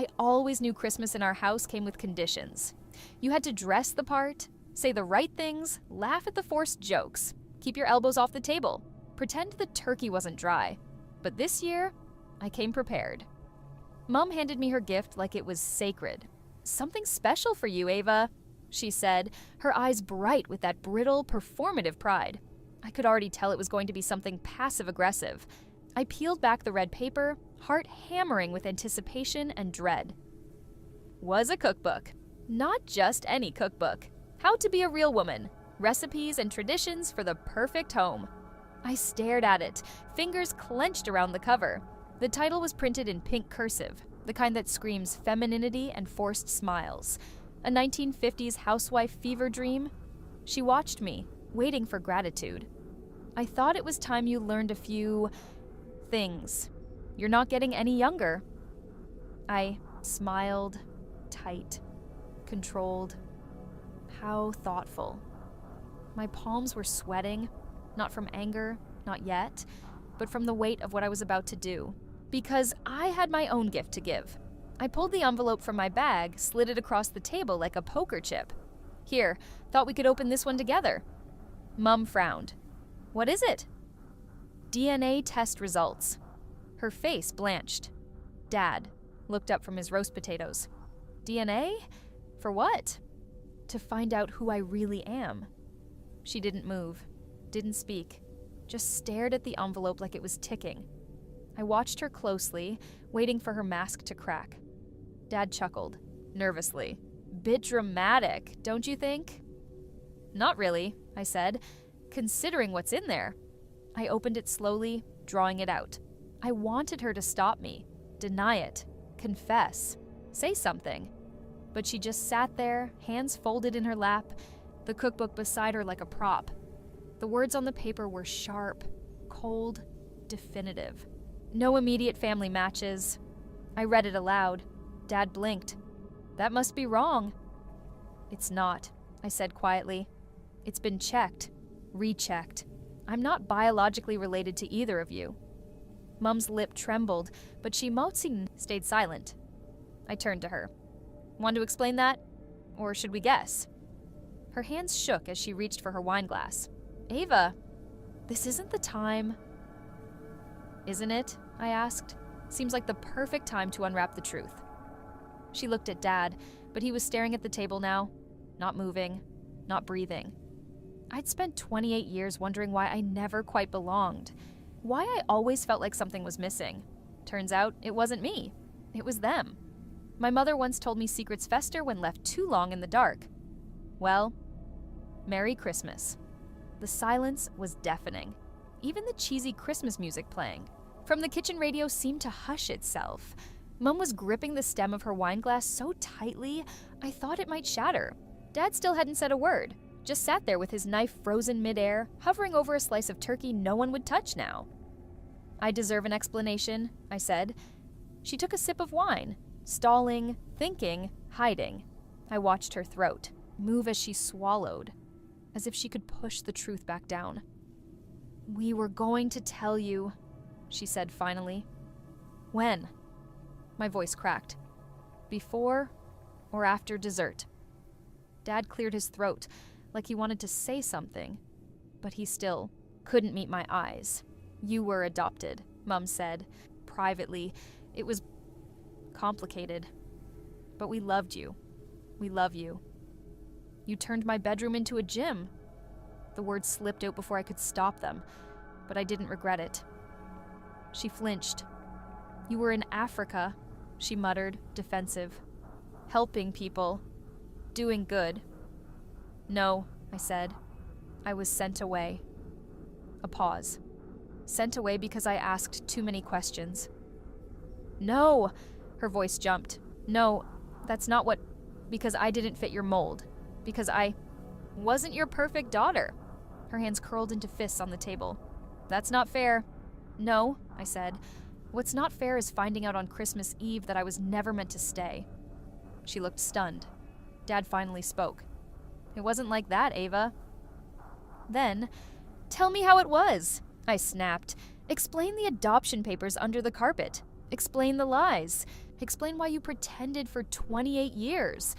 I always knew Christmas in our house came with conditions. You had to dress the part, say the right things, laugh at the forced jokes, keep your elbows off the table, pretend the turkey wasn't dry. But this year, I came prepared. Mom handed me her gift like it was sacred. "Something special for you, Ava," she said, her eyes bright with that brittle, performative pride. I could already tell it was going to be something passive-aggressive. I peeled back the red paper, heart hammering with anticipation and dread. Was a cookbook. Not just any cookbook. How to be a real woman. Recipes and traditions for the perfect home. I stared at it, fingers clenched around the cover. The title was printed in pink cursive, the kind that screams femininity and forced smiles. A 1950s housewife fever dream? She watched me, waiting for gratitude. I thought it was time you learned a few things. You're not getting any younger. I smiled, tight, controlled. How thoughtful. My palms were sweating, not from anger, not yet, but from the weight of what I was about to do. Because I had my own gift to give. I pulled the envelope from my bag, slid it across the table like a poker chip. Here, thought we could open this one together. Mum frowned. What is it? DNA test results. Her face blanched. Dad looked up from his roast potatoes. DNA? For what? To find out who I really am. She didn't move, didn't speak, just stared at the envelope like it was ticking. I watched her closely, waiting for her mask to crack. Dad chuckled, nervously. Bit dramatic, don't you think? Not really, I said, considering what's in there. I opened it slowly, drawing it out. I wanted her to stop me, deny it, confess, say something. But she just sat there, hands folded in her lap, the cookbook beside her like a prop. The words on the paper were sharp, cold, definitive. No immediate family matches. I read it aloud. Dad blinked. That must be wrong. It's not, I said quietly. It's been checked, rechecked. I'm not biologically related to either of you. Mum's lip trembled, but she mostly stayed silent. I turned to her. Want to explain that? Or should we guess? Her hands shook as she reached for her wine glass. Ava, this isn't the time. Isn't it? I asked. Seems like the perfect time to unwrap the truth. She looked at Dad, but he was staring at the table now, not moving, not breathing. I'd spent 28 years wondering why I never quite belonged, why I always felt like something was missing. Turns out it wasn't me. It was them. My mother once told me secrets fester when left too long in the dark. Well, Merry Christmas. The silence was deafening. Even the cheesy Christmas music playing from the kitchen radio seemed to hush itself. Mum was gripping the stem of her wine glass so tightly, I thought it might shatter. Dad still hadn't said a word, just sat there with his knife frozen midair, hovering over a slice of turkey no one would touch now. I deserve an explanation, I said. She took a sip of wine, stalling, thinking, hiding. I watched her throat move as she swallowed, as if she could push the truth back down. We were going to tell you, she said finally. When? My voice cracked. Before or after dessert? Dad cleared his throat, like he wanted to say something, but he still couldn't meet my eyes. You were adopted, Mum said, privately. It was complicated, but we loved you. We love you. You turned my bedroom into a gym. The words slipped out before I could stop them, but I didn't regret it. She flinched. You were in Africa, she muttered, defensive. Helping people. Doing good. No, I said. I was sent away. A pause. Sent away because I asked too many questions. No, her voice jumped. No, that's not what... Because I didn't fit your mold. Because I wasn't your perfect daughter. Her hands curled into fists on the table. That's not fair. No, I said. What's not fair is finding out on Christmas Eve that I was never meant to stay. She looked stunned. Dad finally spoke. It wasn't like that, Ava. Then, tell me how it was, I snapped. Explain the adoption papers under the carpet. Explain the lies. Explain why you pretended for 28 years.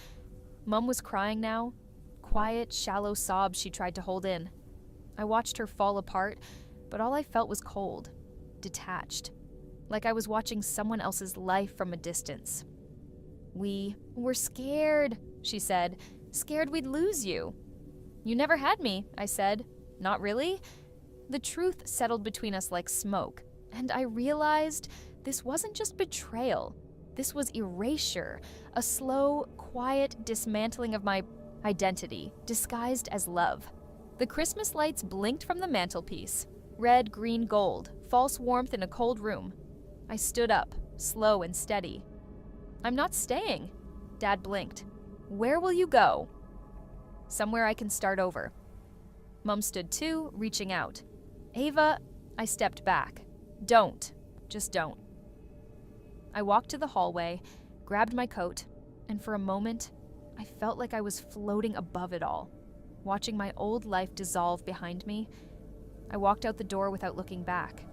Mom was crying now. Quiet, shallow sobs she tried to hold in. I watched her fall apart, but all I felt was cold, detached, like I was watching someone else's life from a distance. We were scared, she said, scared we'd lose you. You never had me, I said. Not really? The truth settled between us like smoke, and I realized this wasn't just betrayal. This was erasure, a slow, quiet dismantling of my identity, disguised as love. The Christmas lights blinked from the mantelpiece. Red, green, gold, false warmth in a cold room. I stood up, slow and steady. I'm not staying. Dad blinked. Where will you go? Somewhere I can start over. Mom stood too, reaching out. Ava, I stepped back. Don't. Just don't. I walked to the hallway, grabbed my coat, and for a moment, I felt like I was floating above it all, watching my old life dissolve behind me. I walked out the door without looking back.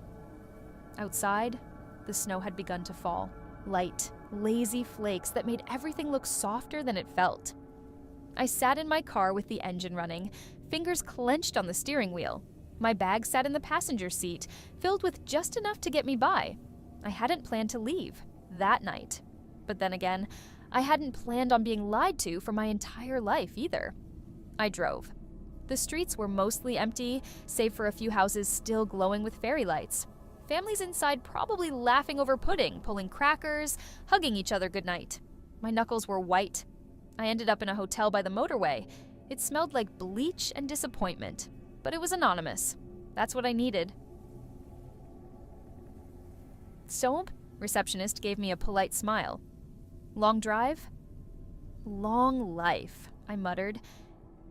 Outside, the snow had begun to fall, light, lazy flakes that made everything look softer than it felt. I sat in my car with the engine running, fingers clenched on the steering wheel. My bag sat in the passenger seat, filled with just enough to get me by. I hadn't planned to leave that night. But then again, I hadn't planned on being lied to for my entire life either. I drove. The streets were mostly empty, save for a few houses still glowing with fairy lights. Families inside probably laughing over pudding, pulling crackers, hugging each other goodnight. My knuckles were white. I ended up in a hotel by the motorway. It smelled like bleach and disappointment, but it was anonymous. That's what I needed. Soap? Receptionist gave me a polite smile. Long drive? Long life, I muttered.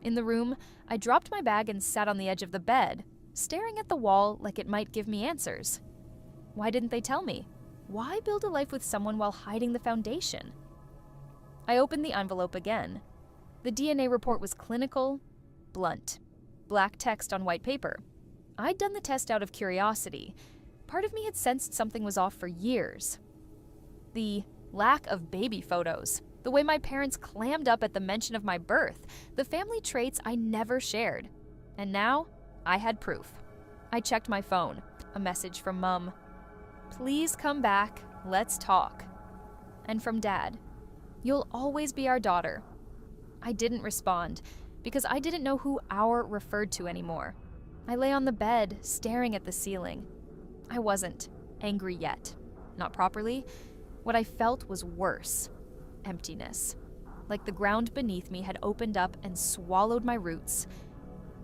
In the room, I dropped my bag and sat on the edge of the bed, staring at the wall like it might give me answers. Why didn't they tell me? Why build a life with someone while hiding the foundation? I opened the envelope again. The DNA report was clinical, blunt, black text on white paper. I'd done the test out of curiosity. Part of me had sensed something was off for years. The lack of baby photos, the way my parents clammed up at the mention of my birth, the family traits I never shared. And now, I had proof. I checked my phone. A message from Mom. Please come back, let's talk. And from Dad. You'll always be our daughter. I didn't respond, because I didn't know who "our" referred to anymore. I lay on the bed, staring at the ceiling. I wasn't angry yet. Not properly. What I felt was worse. Emptiness. Like the ground beneath me had opened up and swallowed my roots.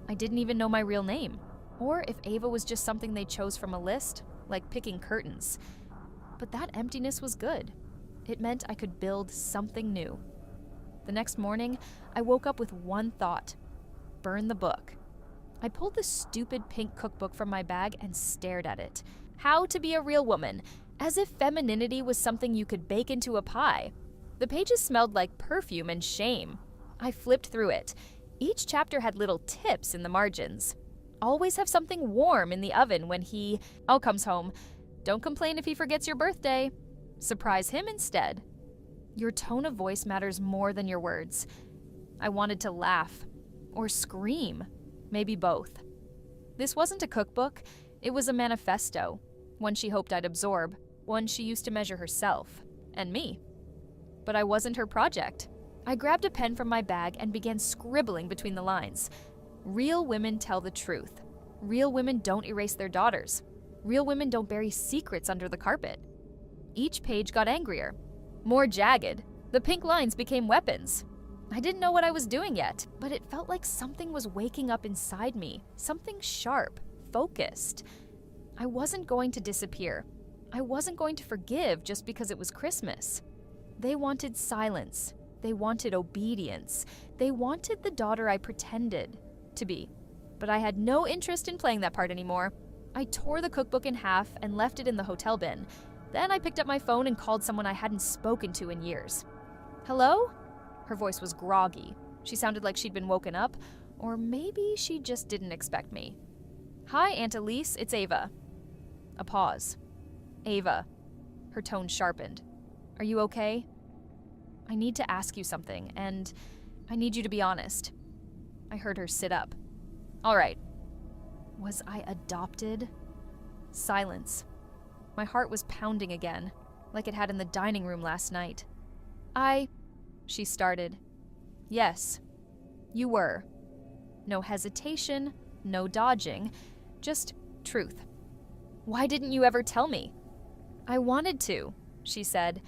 I didn't even know my real name. Or if Ava was just something they chose from a list, like picking curtains. But that emptiness was good. It meant I could build something new. The next morning, I woke up with one thought. Burn the book. I pulled the stupid pink cookbook from my bag and stared at it. How to be a real woman, as if femininity was something you could bake into a pie. The pages smelled like perfume and shame. I flipped through it. Each chapter had little tips in the margins. Always have something warm in the oven when he comes home. Don't complain if he forgets your birthday. Surprise him instead. Your tone of voice matters more than your words. I wanted to laugh. Or scream. Maybe both. This wasn't a cookbook. It was a manifesto. One she hoped I'd absorb. One she used to measure herself. And me. But I wasn't her project. I grabbed a pen from my bag and began scribbling between the lines. Real women tell the truth. Real women don't erase their daughters. Real women don't bury secrets under the carpet. Each page got angrier. More jagged. The pink lines became weapons. I didn't know what I was doing yet, but it felt like something was waking up inside me. Something sharp, focused. I wasn't going to disappear. I wasn't going to forgive just because it was Christmas. They wanted silence. They wanted obedience. They wanted the daughter I pretended to be. But I had no interest in playing that part anymore. I tore the cookbook in half and left it in the hotel bin. Then I picked up my phone and called someone I hadn't spoken to in years. Hello? Her voice was groggy. She sounded like she'd been woken up, or maybe she just didn't expect me. Hi, Aunt Elise, it's Ava. A pause. Ava. Her tone sharpened. Are you okay? I need to ask you something, and I need you to be honest. I heard her sit up. All right. Was I adopted? Silence. My heart was pounding again, like it had in the dining room last night. She started. Yes, you were. No hesitation, no dodging, just truth. Why didn't you ever tell me? I wanted to, she said,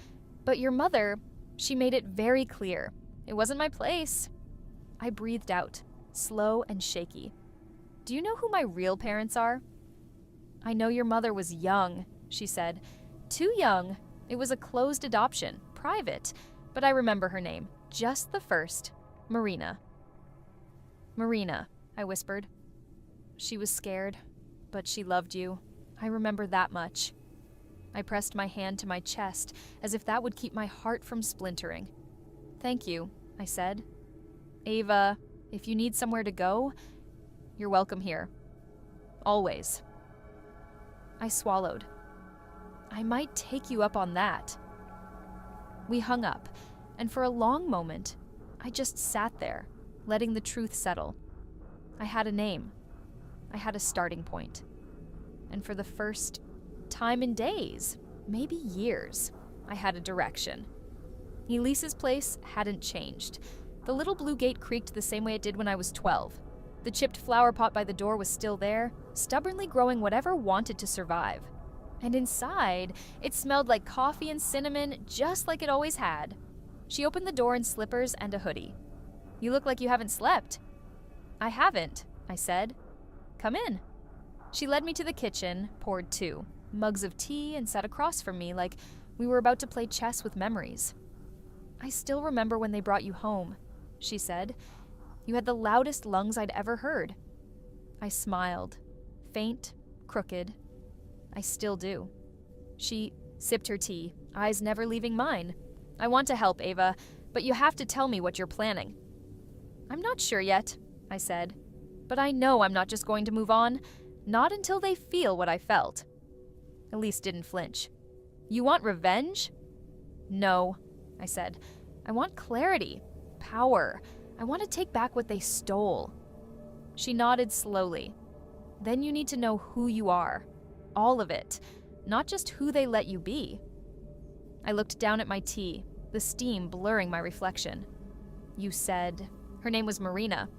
but your mother, she made it very clear. It wasn't my place. I breathed out, slow and shaky. Do you know who my real parents are? I know your mother was young, she said. Too young. It was a closed adoption, private, but I remember her name, just the first, Marina. Marina, I whispered. She was scared, but she loved you. I remember that much. I pressed my hand to my chest as if that would keep my heart from splintering. Thank you, I said. Ava, if you need somewhere to go, you're welcome here. Always. I swallowed. I might take you up on that. We hung up, and for a long moment, I just sat there, letting the truth settle. I had a name. I had a starting point. And for the first time in days, maybe years, I had a direction. Elise's place hadn't changed. The little blue gate creaked the same way it did when I was 12. The chipped flower pot by the door was still there, stubbornly growing whatever wanted to survive. And inside, it smelled like coffee and cinnamon, just like it always had. She opened the door in slippers and a hoodie. You look like you haven't slept. I haven't, I said. Come in. She led me to the kitchen, poured 2 mugs of tea, and sat across from me like we were about to play chess with memories. I still remember when they brought you home, she said. You had the loudest lungs I'd ever heard. I smiled, faint, crooked. I still do. She sipped her tea, eyes never leaving mine. I want to help, Ava, but you have to tell me what you're planning. I'm not sure yet, I said, but I know I'm not just going to move on, not until they feel what I felt. Elise didn't flinch. You want revenge? No, I said. I want clarity, power. I want to take back what they stole. She nodded slowly. Then you need to know who you are. All of it, not just who they let you be. I looked down at my tea, the steam blurring my reflection. You said her name was Marina.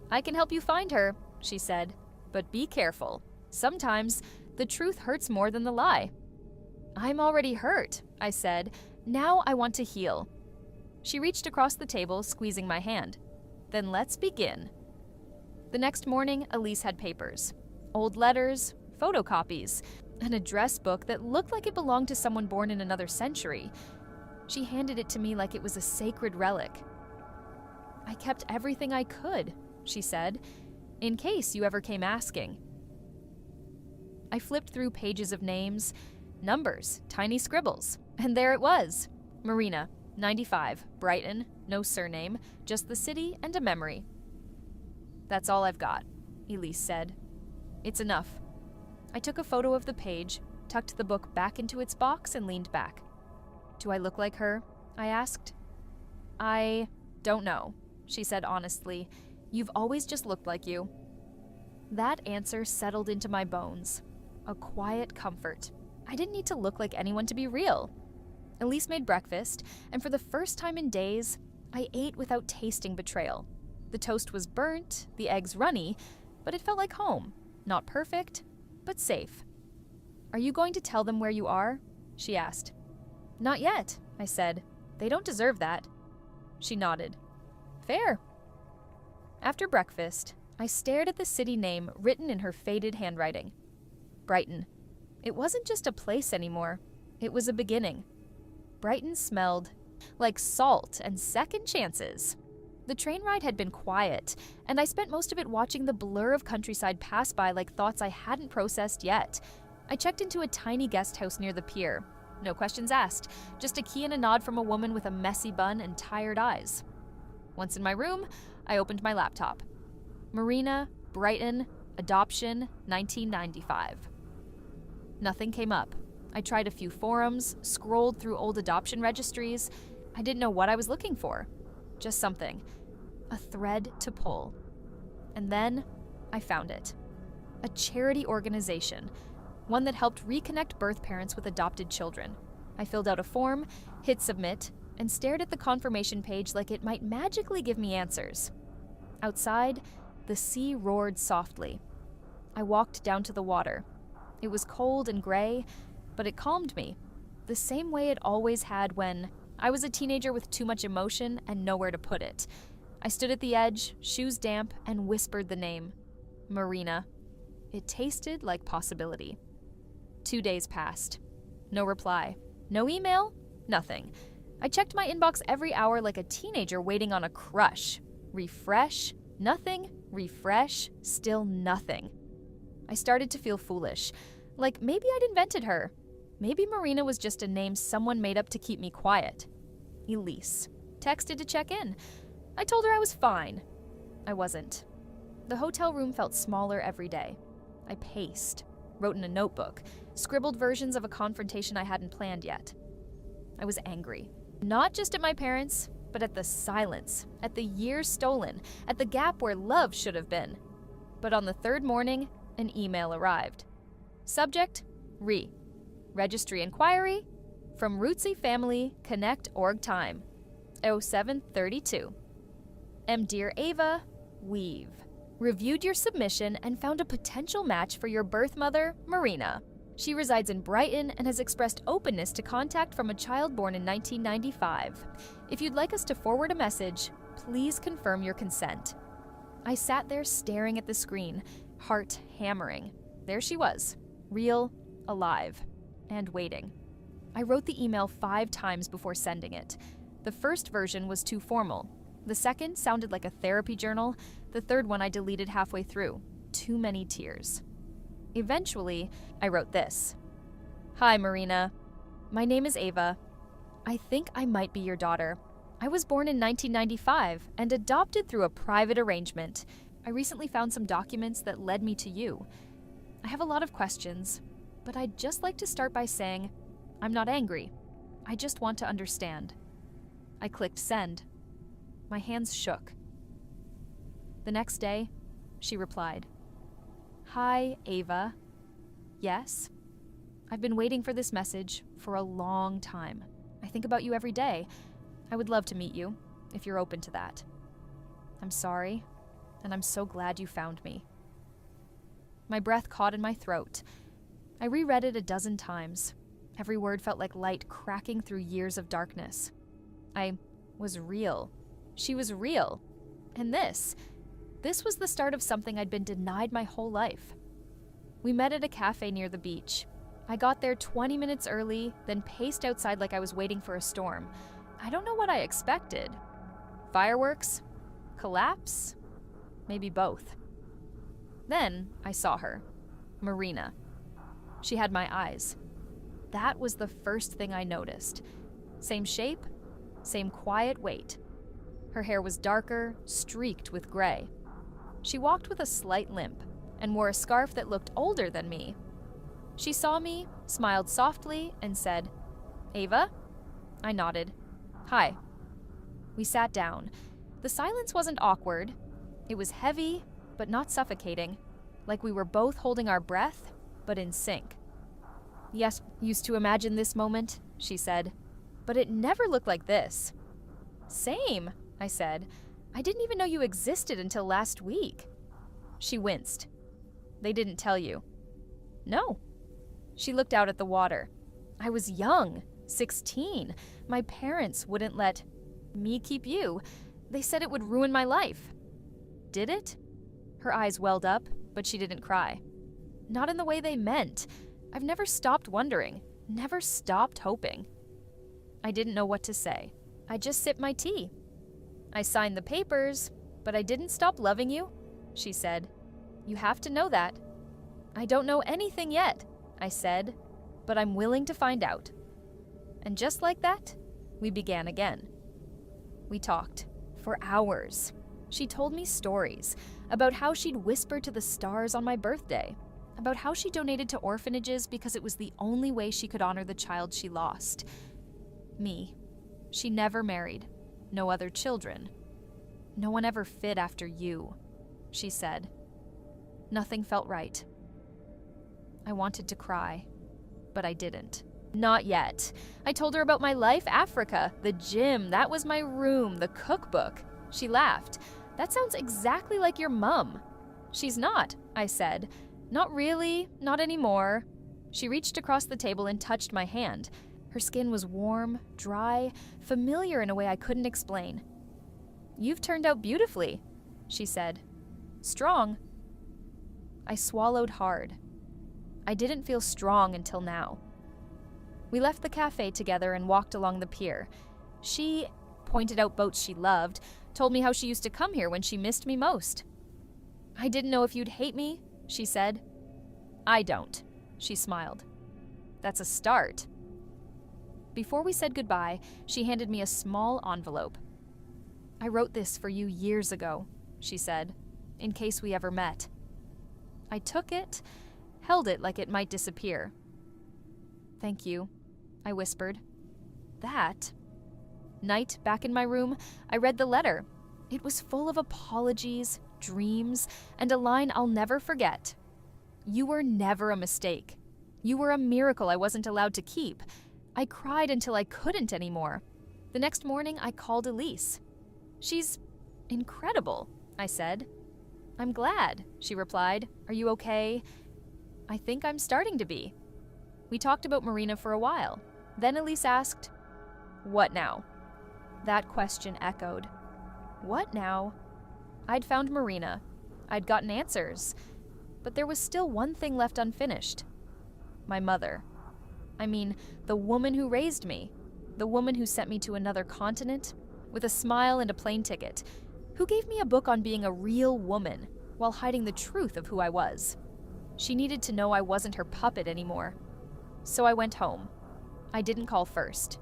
I can help you find her, she said, but be careful. Sometimes the truth hurts more than the lie. I'm already hurt, I said. Now I want to heal. She reached across the table, squeezing my hand. Then let's begin. The next morning, Elise had papers. Old letters, photocopies, an address book that looked like it belonged to someone born in another century. She handed it to me like it was a sacred relic. I kept everything I could, she said, in case you ever came asking. I flipped through pages of names, numbers, tiny scribbles, and there it was. Marina, 95, Brighton, no surname, just the city and a memory. That's all I've got, Elise said. It's enough. I took a photo of the page, tucked the book back into its box, and leaned back. Do I look like her? I asked. I don't know, she said honestly. You've always just looked like you. That answer settled into my bones. A quiet comfort. I didn't need to look like anyone to be real. Elise made breakfast, and for the first time in days, I ate without tasting betrayal. The toast was burnt, the eggs runny, but it felt like home. Not perfect, but safe. Are you going to tell them where you are? She asked. Not yet, I said. They don't deserve that. She nodded. Fair. After breakfast, I stared at the city name written in her faded handwriting. Brighton. It wasn't just a place anymore. It was a beginning. Brighton smelled like salt and second chances. The train ride had been quiet, and I spent most of it watching the blur of countryside pass by like thoughts I hadn't processed yet. I checked into a tiny guest house near the pier. No questions asked, just a key and a nod from a woman with a messy bun and tired eyes. Once in my room, I opened my laptop. Marina, Brighton, adoption, 1995. Nothing came up. I tried a few forums, scrolled through old adoption registries. I didn't know what I was looking for. Just something. A thread to pull. And then I found it. A charity organization. One that helped reconnect birth parents with adopted children. I filled out a form, hit submit, and stared at the confirmation page like it might magically give me answers. Outside, the sea roared softly. I walked down to the water. It was cold and gray, but it calmed me, the same way it always had when I was a teenager with too much emotion and nowhere to put it. I stood at the edge, shoes damp, and whispered the name, Marina. It tasted like possibility. 2 days passed. No reply. No email? Nothing. I checked my inbox every hour like a teenager waiting on a crush. Refresh, nothing, refresh, still nothing. I started to feel foolish, like maybe I'd invented her. Maybe Marina was just a name someone made up to keep me quiet. Elise. Texted to check in. I told her I was fine. I wasn't. The hotel room felt smaller every day. I paced, wrote in a notebook, scribbled versions of a confrontation I hadn't planned yet. I was angry. Not just at my parents, but at the silence, at the years stolen, at the gap where love should have been. But on the third morning, an email arrived. Subject, Re. Registry inquiry, from Rootsy Family, Connect Org Time, 0732. Dear Ava, Weave. Reviewed your submission and found a potential match for your birth mother, Marina. She resides in Brighton and has expressed openness to contact from a child born in 1995. If you'd like us to forward a message, please confirm your consent. I sat there staring at the screen, heart hammering. There she was, real, alive, and waiting. I wrote the email 5 times before sending it. The first version was too formal. The second sounded like a therapy journal. The third one I deleted halfway through. Too many tears. Eventually, I wrote this. Hi, Marina. My name is Ava. I think I might be your daughter. I was born in 1995 and adopted through a private arrangement. I recently found some documents that led me to you. I have a lot of questions, but I'd just like to start by saying I'm not angry. I just want to understand. I clicked send. My hands shook. The next day, she replied. Hi, Ava. Yes? I've been waiting for this message for a long time. I think about you every day. I would love to meet you, if you're open to that. I'm sorry, and I'm so glad you found me. My breath caught in my throat. I reread it a dozen times. Every word felt like light cracking through years of darkness. I was real. She was real. And this was the start of something I'd been denied my whole life. We met at a cafe near the beach. I got there 20 minutes early, then paced outside like I was waiting for a storm. I don't know what I expected. Fireworks? Collapse? Maybe both. Then I saw her. Marina. She had my eyes. That was the first thing I noticed. Same shape, same quiet weight. Her hair was darker, streaked with gray. She walked with a slight limp and wore a scarf that looked older than me. She saw me, smiled softly, and said, Ava? I nodded. Hi. We sat down. The silence wasn't awkward. It was heavy, but not suffocating, like we were both holding our breath, but in sync. Yes, used to imagine this moment, she said, but it never looked like this. Same, I said. I didn't even know you existed until last week. She winced. They didn't tell you. No. She looked out at the water. I was young, 16. My parents wouldn't let me keep you. They said it would ruin my life. Did it? Her eyes welled up, but she didn't cry. Not in the way they meant. I've never stopped wondering, never stopped hoping. I didn't know what to say. I just sipped my tea. I signed the papers, but I didn't stop loving you, she said. You have to know that. I don't know anything yet, I said, but I'm willing to find out. And just like that, we began again. We talked for hours. She told me stories about how she'd whisper to the stars on my birthday, about how she donated to orphanages because it was the only way she could honor the child she lost. Me. She never married. No other children. No one ever fit after you, she said. Nothing felt right. I wanted to cry, but I didn't. Not yet. I told her about my life, Africa, the gym, that was my room, the cookbook. She laughed. That sounds exactly like your mum. She's not, I said. Not really, not anymore. She reached across the table and touched my hand. Her skin was warm, dry, familiar in a way I couldn't explain. You've turned out beautifully, she said. Strong. I swallowed hard. I didn't feel strong until now. We left the cafe together and walked along the pier. She pointed out boats she loved, told me how she used to come here when she missed me most. I didn't know if you'd hate me, she said. I don't, she smiled. That's a start. Before we said goodbye, she handed me a small envelope. I wrote this for you years ago, she said, in case we ever met. I took it, held it like it might disappear. Thank you, I whispered. That? Night, back in my room, I read the letter. It was full of apologies, dreams, and a line I'll never forget. You were never a mistake. You were a miracle I wasn't allowed to keep. I cried until I couldn't anymore. The next morning, I called Elise. She's incredible, I said. I'm glad, she replied. Are you okay? I think I'm starting to be. We talked about Marina for a while. Then Elise asked, what now? That question echoed. What now? I'd found Marina. I'd gotten answers. But there was still one thing left unfinished. My mother. I mean, the woman who raised me. The woman who sent me to another continent with a smile and a plane ticket. Who gave me a book on being a real woman while hiding the truth of who I was. She needed to know I wasn't her puppet anymore. So I went home. I didn't call first.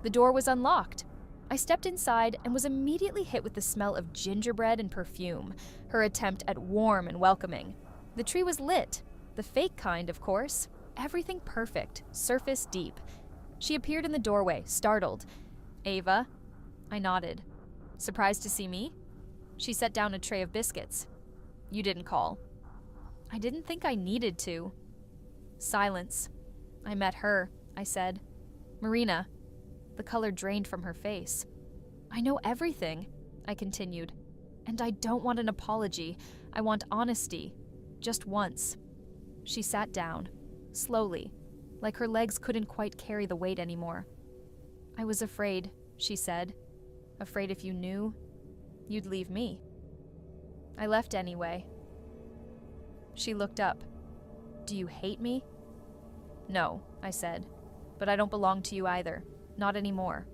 The door was unlocked. I stepped inside and was immediately hit with the smell of gingerbread and perfume, her attempt at warm and welcoming. The tree was lit, the fake kind, of course. Everything perfect, surface deep. She appeared in the doorway, startled. Ava? I nodded. Surprised to see me? She set down a tray of biscuits. You didn't call. I didn't think I needed to. Silence. I met her, I said. Marina. The color drained from her face. I know everything, I continued. And I don't want an apology. I want honesty. Just once. She sat down, slowly, like her legs couldn't quite carry the weight anymore. I was afraid, she said. Afraid if you knew, you'd leave me. I left anyway. She looked up. Do you hate me? No, I said, but I don't belong to you either. Not anymore.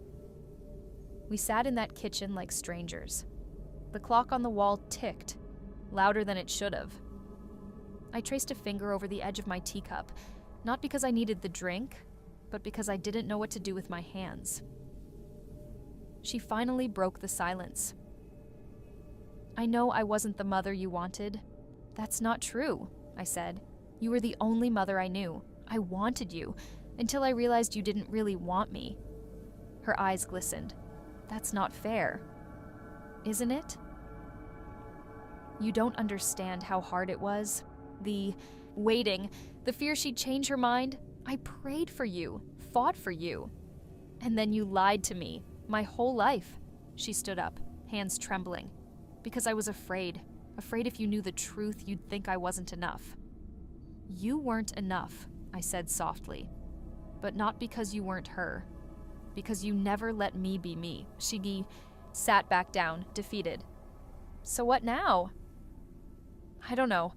We sat in that kitchen like strangers. The clock on the wall ticked, louder than it should have. I traced a finger over the edge of my teacup, not because I needed the drink, but because I didn't know what to do with my hands. She finally broke the silence. I know I wasn't the mother you wanted. That's not true, I said. You were the only mother I knew. I wanted you, until I realized you didn't really want me. Her eyes glistened. That's not fair. Isn't it? You don't understand how hard it was. The waiting, the fear she'd change her mind. I prayed for you, fought for you. And then you lied to me, my whole life. She stood up, hands trembling. Because I was afraid if you knew the truth, you'd think I wasn't enough. You weren't enough, I said softly. But not because you weren't her. Because you never let me be me. She sat back down, defeated. So what now? I don't know.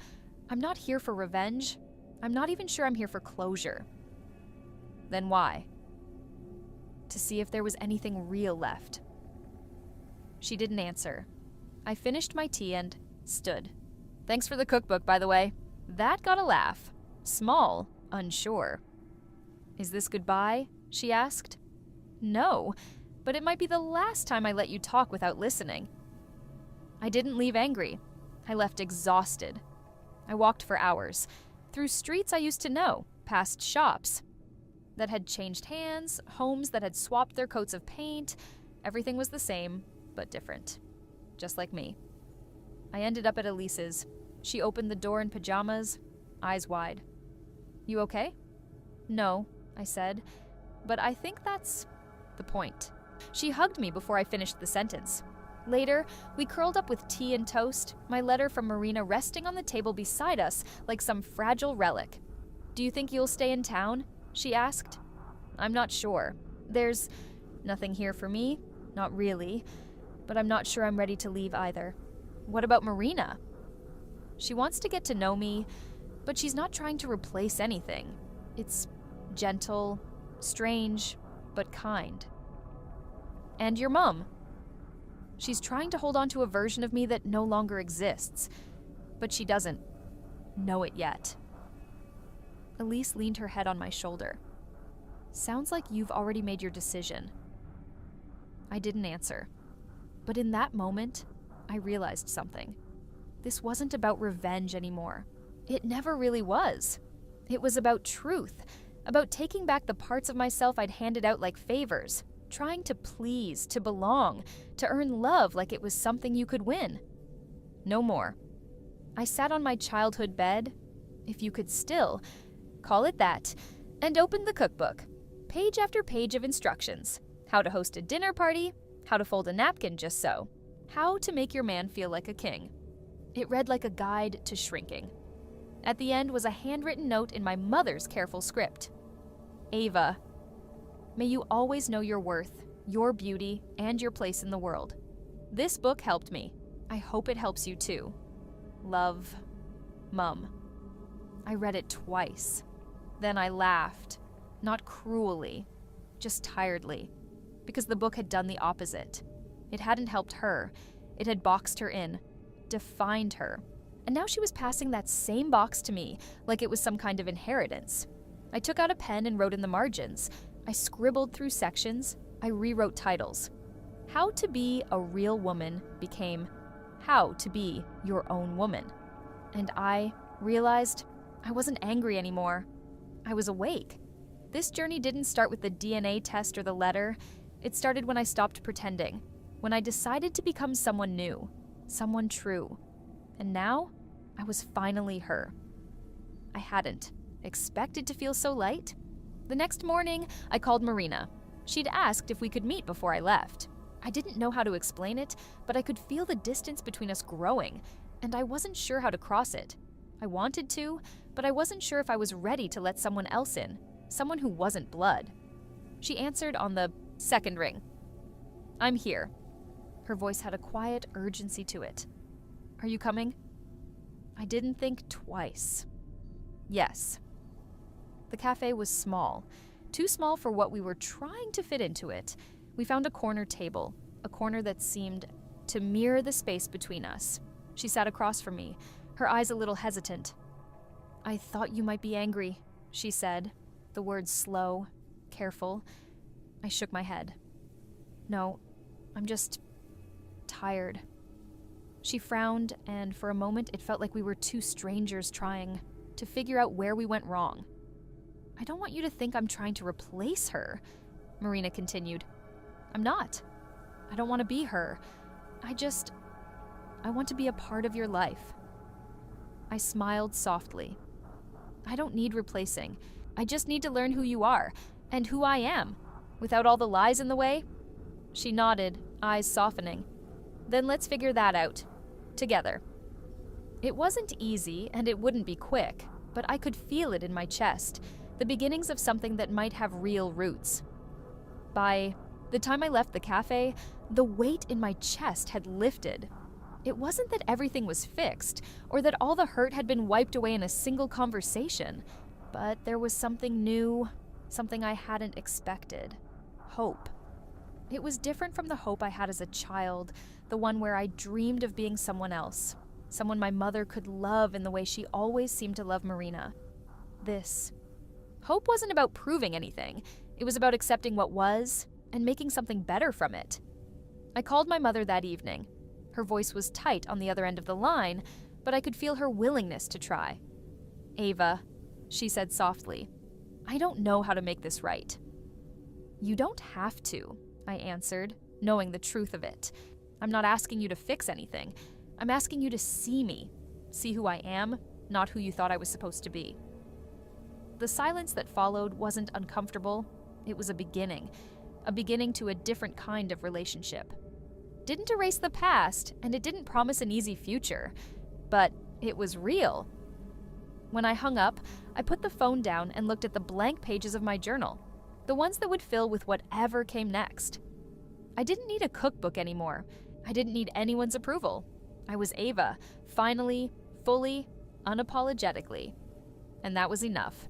I'm not here for revenge. I'm not even sure I'm here for closure. Then why? To see if there was anything real left. She didn't answer. I finished my tea and stood. Thanks for the cookbook, by the way. That got a laugh. Small, unsure. Is this goodbye? She asked. No, but it might be the last time I let you talk without listening. I didn't leave angry. I left exhausted. I walked for hours. through streets I used to know, past shops that had changed hands, homes that had swapped their coats of paint. Everything was the same, but different. Just like me. I ended up at Elise's. She opened the door in pajamas, eyes wide. "You okay?" "No," I said, "but I think that's the point." She hugged me before I finished the sentence. Later, we curled up with tea and toast, my letter from Marina resting on the table beside us like some fragile relic. "Do you think you'll stay in town?" she asked. "I'm not sure. There's nothing here for me, not really, but I'm not sure I'm ready to leave either." "What about Marina?" "She wants to get to know me, but she's not trying to replace anything. It's gentle, strange, but kind." "And your mom?" "She's trying to hold on to a version of me that no longer exists, but she doesn't know it yet." Elise leaned her head on my shoulder. "Sounds like you've already made your decision." I didn't answer, but in that moment, I realized something. This wasn't about revenge anymore. It never really was. It was about truth, about taking back the parts of myself I'd handed out like favors, trying to please, to belong, to earn love like it was something you could win. No more. I sat on my childhood bed, if you could still call it that, and opened the cookbook. Page after page of instructions. How to host a dinner party, how to fold a napkin just so, how to make your man feel like a king. It read like a guide to shrinking. At the end was a handwritten note in my mother's careful script. "Ava, may you always know your worth, your beauty, and your place in the world. This book helped me. I hope it helps you too. Love, Mum." I read it twice. Then I laughed, not cruelly, just tiredly, because the book had done the opposite. It hadn't helped her. It had boxed her in, defined her. And now she was passing that same box to me, like it was some kind of inheritance. I took out a pen and wrote in the margins. I scribbled through sections. I rewrote titles. How to Be a Real Woman became How to Be Your Own Woman. And I realized I wasn't angry anymore. I was awake. This journey didn't start with the DNA test or the letter. It started when I stopped pretending, when I decided to become someone new, someone true. And now, I was finally her. I hadn't expected to feel so light. The next morning, I called Marina. She'd asked if we could meet before I left. I didn't know how to explain it, but I could feel the distance between us growing, and I wasn't sure how to cross it. I wanted to, but I wasn't sure if I was ready to let someone else in, someone who wasn't blood. She answered on the second ring. "I'm here." Her voice had a quiet urgency to it. "Are you coming?" I didn't think twice. Yes. The cafe was small, too small for what we were trying to fit into it. We found a corner table, a corner that seemed to mirror the space between us. She sat across from me, her eyes a little hesitant. "I thought you might be angry," she said, the words slow, careful. I shook my head. "No, I'm just tired." She frowned, and for a moment it felt like we were two strangers trying to figure out where we went wrong. "I don't want you to think I'm trying to replace her," Marina continued. "I'm not. I don't want to be her. I want to be a part of your life." I smiled softly. "I don't need replacing. I just need to learn who you are, and who I am, without all the lies in the way." She nodded, eyes softening. "Then let's figure that out. Together." It wasn't easy, and it wouldn't be quick, but I could feel it in my chest, the beginnings of something that might have real roots. By the time I left the cafe, the weight in my chest had lifted. It wasn't that everything was fixed, or that all the hurt had been wiped away in a single conversation, but there was something new, something I hadn't expected. Hope. It was different from the hope I had as a child, the one where I dreamed of being someone else, someone my mother could love in the way she always seemed to love Marina. This. Hope wasn't about proving anything. It was about accepting what was and making something better from it. I called my mother that evening. Her voice was tight on the other end of the line, but I could feel her willingness to try. Ava, she said softly, I don't know how to make this right. You don't have to, I answered, knowing the truth of it. I'm not asking you to fix anything. I'm asking you to see me. See who I am, not who you thought I was supposed to be. The silence that followed wasn't uncomfortable. It was a beginning to a different kind of relationship. Didn't erase the past, and it didn't promise an easy future, but it was real. When I hung up, I put the phone down and looked at the blank pages of my journal, the ones that would fill with whatever came next. I didn't need a cookbook anymore. I didn't need anyone's approval. I was Ava, finally, fully, unapologetically. And that was enough.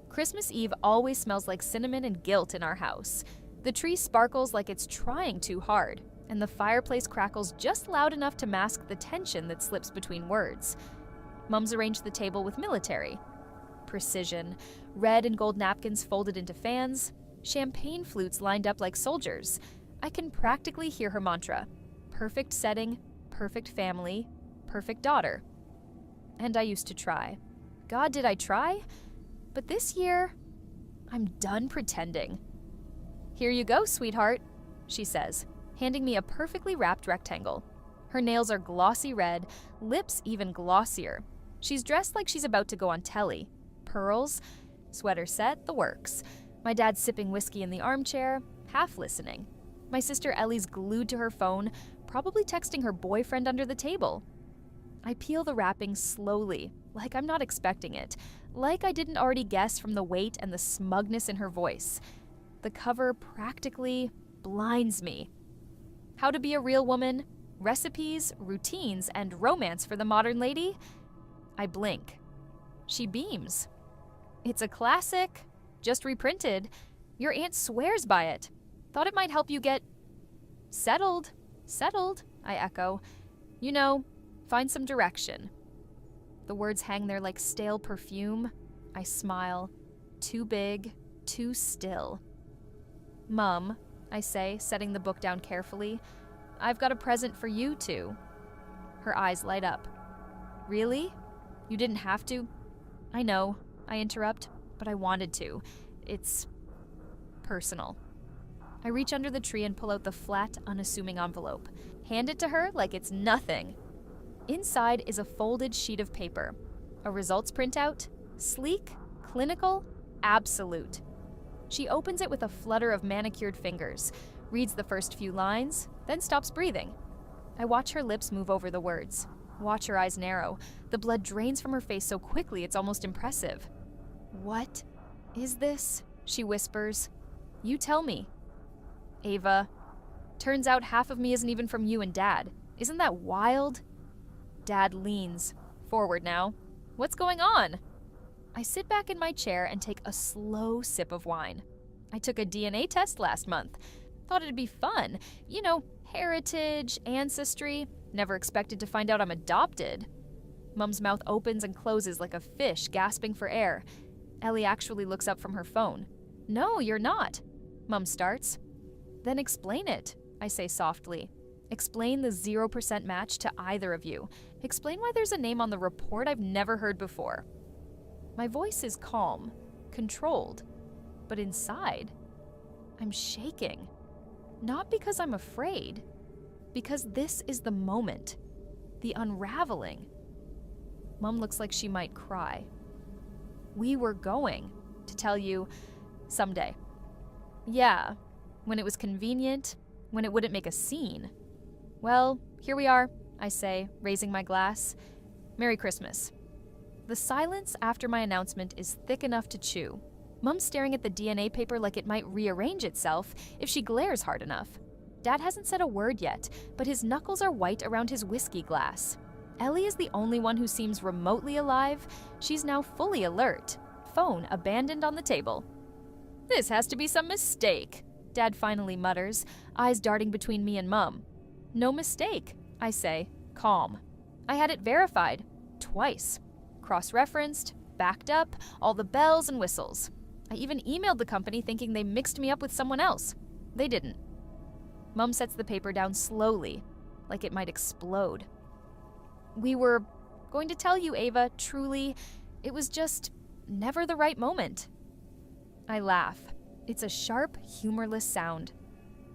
Christmas Eve always smells like cinnamon and guilt in our house. The tree sparkles like it's trying too hard, and the fireplace crackles just loud enough to mask the tension that slips between words. Mom's arranged the table with military precision, red and gold napkins folded into fans, champagne flutes lined up like soldiers. I can practically hear her mantra: perfect setting, perfect family, perfect daughter. And I used to try. God, did I try? But this year, I'm done pretending. Here you go, sweetheart, she says, handing me a perfectly wrapped rectangle. Her nails are glossy red, lips even glossier. She's dressed like she's about to go on telly. Pearls, sweater set, the works. My dad's sipping whiskey in the armchair, half listening. My sister Ellie's glued to her phone, probably texting her boyfriend under the table. I peel the wrapping slowly, like I'm not expecting it, like I didn't already guess from the weight and the smugness in her voice. The cover practically blinds me. How to be a real woman, recipes, routines, and romance for the modern lady? I blink. She beams. It's a classic, just reprinted. Your aunt swears by it. Thought it might help you get settled. Settled, I echo. You know, find some direction. The words hang there like stale perfume. I smile. Too big, too still. Mum, I say, setting the book down carefully, I've got a present for you too. Her eyes light up. Really? You didn't have to? I know, I interrupt, but I wanted to. It's personal. I reach under the tree and pull out the flat, unassuming envelope. Hand it to her like it's nothing. Inside is a folded sheet of paper. A results printout. Sleek, clinical, absolute. She opens it with a flutter of manicured fingers, reads the first few lines, then stops breathing. I watch her lips move over the words. Watch her eyes narrow. The blood drains from her face so quickly it's almost impressive. What is this? She whispers. You tell me. Ava, turns out half of me isn't even from you and Dad. Isn't that wild? Dad leans forward now. What's going on? I sit back in my chair and take a slow sip of wine. I took a DNA test last month. Thought it'd be fun. You know, heritage, ancestry. Never expected to find out I'm adopted. Mum's mouth opens and closes like a fish gasping for air. Ellie actually looks up from her phone. No, you're not. Mum starts. Then explain it, I say softly. Explain the 0% match to either of you. Explain why there's a name on the report I've never heard before. My voice is calm, controlled, but inside, I'm shaking. Not because I'm afraid, because this is the moment, the unraveling. Mum looks like she might cry. We were going to tell you someday. Yeah, when it was convenient, when it wouldn't make a scene. Well, here we are, I say, raising my glass. Merry Christmas. The silence after my announcement is thick enough to chew. Mum's staring at the DNA paper like it might rearrange itself if she glares hard enough. Dad hasn't said a word yet, but his knuckles are white around his whiskey glass. Ellie is the only one who seems remotely alive. She's now fully alert. Phone abandoned on the table. This has to be some mistake, Dad finally mutters, eyes darting between me and Mum. No mistake, I say, calm. I had it verified. Twice. Cross-referenced, backed up, all the bells and whistles. I even emailed the company thinking they mixed me up with someone else. They didn't. Mum sets the paper down slowly, like it might explode. We were going to tell you, Ava, truly, It was just never the right moment. I laugh. It's a sharp, humorless sound.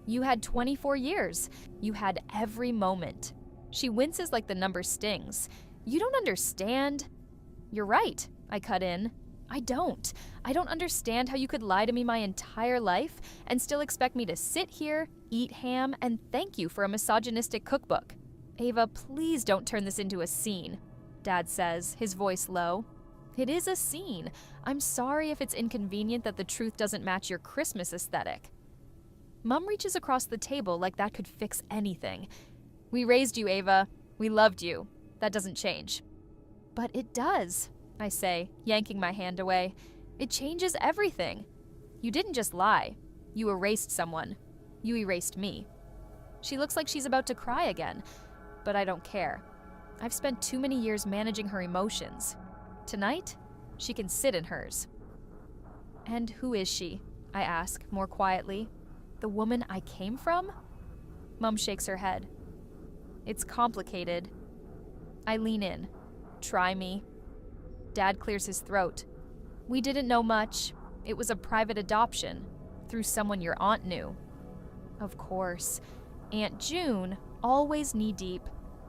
You had 24 years. You had every moment. She winces like the number stings. You don't understand. You're right, I cut in. I don't. I don't understand how you could lie to me my entire life and still expect me to sit here, eat ham, and thank you for a misogynistic cookbook. Ava, please don't turn this into a scene, Dad says, his voice low. It is a scene. I'm sorry if it's inconvenient that the truth doesn't match your Christmas aesthetic. Mom reaches across the table like that could fix anything. We raised you, Ava. We loved you. That doesn't change. But it does, I say, yanking my hand away. It changes everything. You didn't just lie. You erased someone. You erased me. She looks like she's about to cry again, but I don't care. I've spent too many years managing her emotions. Tonight, she can sit in hers. And who is she? I ask, more quietly. The woman I came from? Mom shakes her head. It's complicated. I lean in. Try me. Dad clears his throat. We didn't know much. It was a private adoption, through someone your aunt knew. Of course. Aunt June, always knee-deep,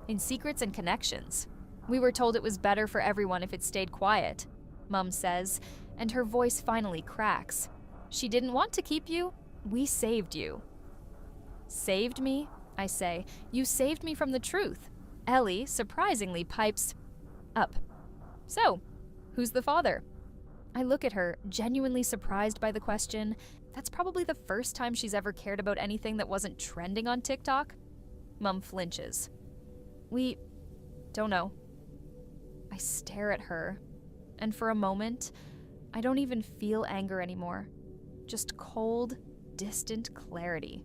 in secrets and connections. We were told it was better for everyone if it stayed quiet, Mom says, and her voice finally cracks. She didn't want to keep you. We saved you. Saved me? I say. You saved me from the truth. Ellie, surprisingly, pipes up. So, who's the father? I look at her, genuinely surprised by the question. That's probably the first time she's ever cared about anything that wasn't trending on TikTok. Mom flinches. We don't know. I stare at her, and for a moment, I don't even feel anger anymore. Just cold, distant clarity.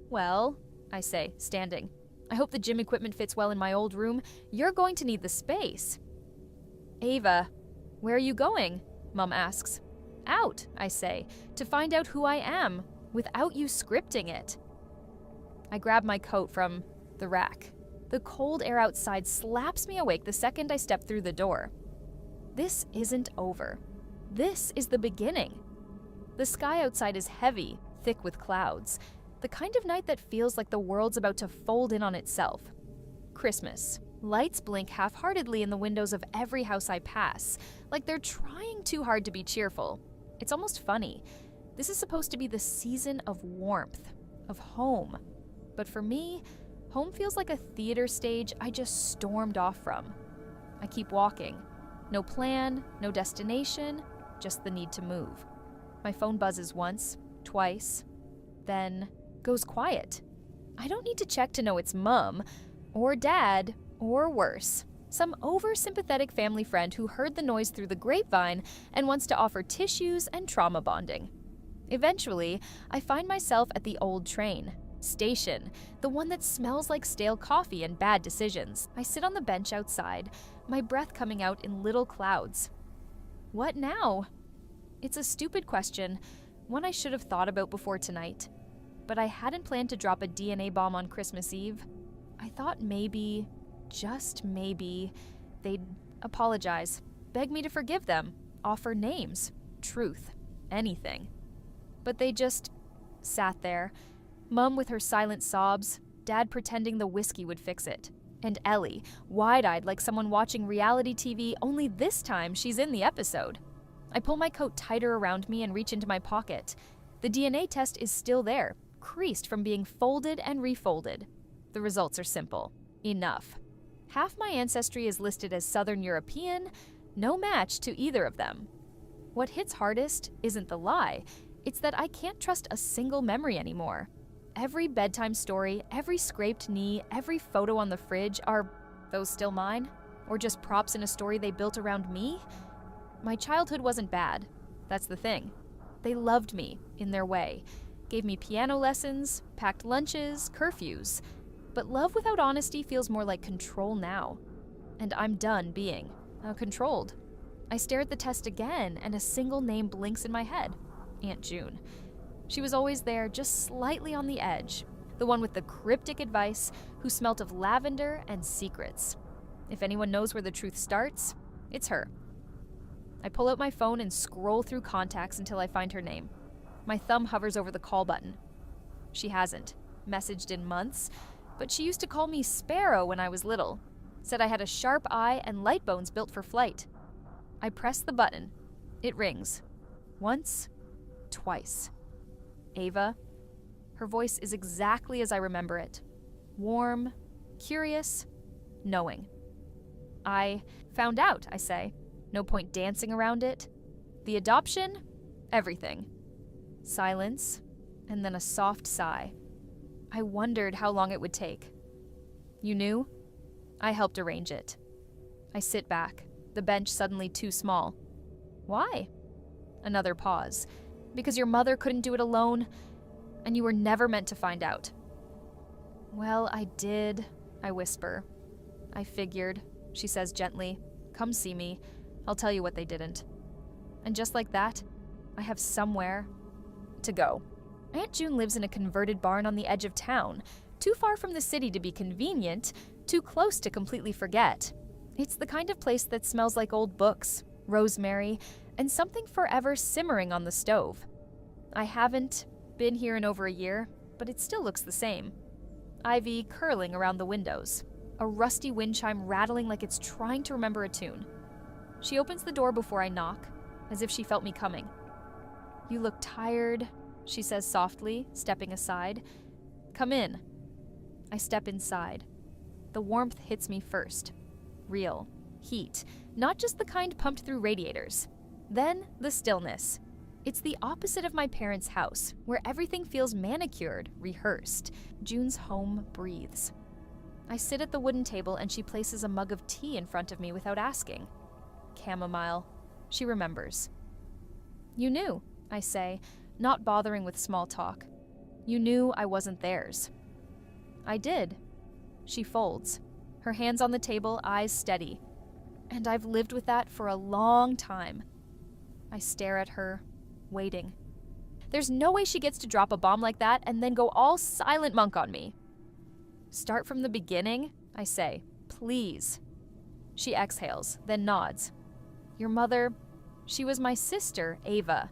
Well, I say, standing, I hope the gym equipment fits well in my old room. You're going to need the space. Ava, where are you going? Mom asks. Out, I say, to find out who I am, without you scripting it. I grab my coat from the rack. The cold air outside slaps me awake the second I step through the door. This isn't over. This is the beginning. The sky outside is heavy, thick with clouds. The kind of night that feels like the world's about to fold in on itself. Christmas. Lights blink half-heartedly in the windows of every house I pass, like they're trying too hard to be cheerful. It's almost funny. This is supposed to be the season of warmth, of home. But for me, home feels like a theater stage I just stormed off from. I keep walking. No plan, no destination, just the need to move. My phone buzzes once, twice, then goes quiet. I don't need to check to know it's Mom, or Dad, or worse, some over-sympathetic family friend who heard the noise through the grapevine and wants to offer tissues and trauma bonding. Eventually, I find myself at the old train station, the one that smells like stale coffee and bad decisions. I sit on the bench outside, my breath coming out in little clouds. What now? It's a stupid question, one I should have thought about before tonight. But I hadn't planned to drop a DNA bomb on Christmas Eve. I thought maybe, just maybe, they'd apologize, beg me to forgive them, offer names, truth, anything. But they just sat there, Mom with her silent sobs, Dad pretending the whiskey would fix it, and Ellie, wide-eyed like someone watching reality TV, only this time she's in the episode. I pull my coat tighter around me and reach into my pocket. The DNA test is still there, creased from being folded and refolded. The results are simple. Enough. Half my ancestry is listed as Southern European, no match to either of them. What hits hardest isn't the lie, it's that I can't trust a single memory anymore. Every bedtime story, every scraped knee, every photo on the fridge, are those still mine? Or just props in a story they built around me? My childhood wasn't bad. That's the thing. They loved me, in their way. Gave me piano lessons, packed lunches, curfews. But love without honesty feels more like control now. And I'm done being controlled. I stare at the test again, and a single name blinks in my head. Aunt June. She was always there, just slightly on the edge. The one with the cryptic advice, who smelt of lavender and secrets. If anyone knows where the truth starts, it's her. I pull out my phone and scroll through contacts until I find her name. My thumb hovers over the call button. She hasn't messaged in months, but she used to call me Sparrow when I was little. Said I had a sharp eye and light bones built for flight. I press the button. It rings. Once, twice. Ava. Her voice is exactly as I remember it. Warm, curious, knowing. I found out, I say. No point dancing around it. The adoption? Everything. Silence, and then a soft sigh. I wondered how long it would take. You knew? I helped arrange it. I sit back, the bench suddenly too small. Why? Another pause. Because your mother couldn't do it alone, and you were never meant to find out. Well, I did, I whisper. I figured, she says gently. Come see me. I'll tell you what they didn't. And just like that, I have somewhere to go. Aunt June lives in a converted barn on the edge of town, too far from the city to be convenient, too close to completely forget. It's the kind of place that smells like old books, rosemary, and something forever simmering on the stove. I haven't been here in over a year, but it still looks the same. Ivy curling around the windows, a rusty wind chime rattling like it's trying to remember a tune. She opens the door before I knock, as if she felt me coming. You look tired, she says softly, stepping aside. Come in. I step inside. The warmth hits me first. Real. Heat. Not just the kind pumped through radiators. Then, the stillness. It's the opposite of my parents' house, where everything feels manicured, rehearsed. June's home breathes. I sit at the wooden table and she places a mug of tea in front of me without asking. Chamomile. She remembers. You knew, I say, not bothering with small talk. You knew I wasn't theirs. I did. She folds, her hands on the table, eyes steady. And I've lived with that for a long time. I stare at her, waiting. There's no way she gets to drop a bomb like that and then go all silent monk on me. Start from the beginning, I say, please. She exhales, then nods. Your mother, she was my sister, Ava.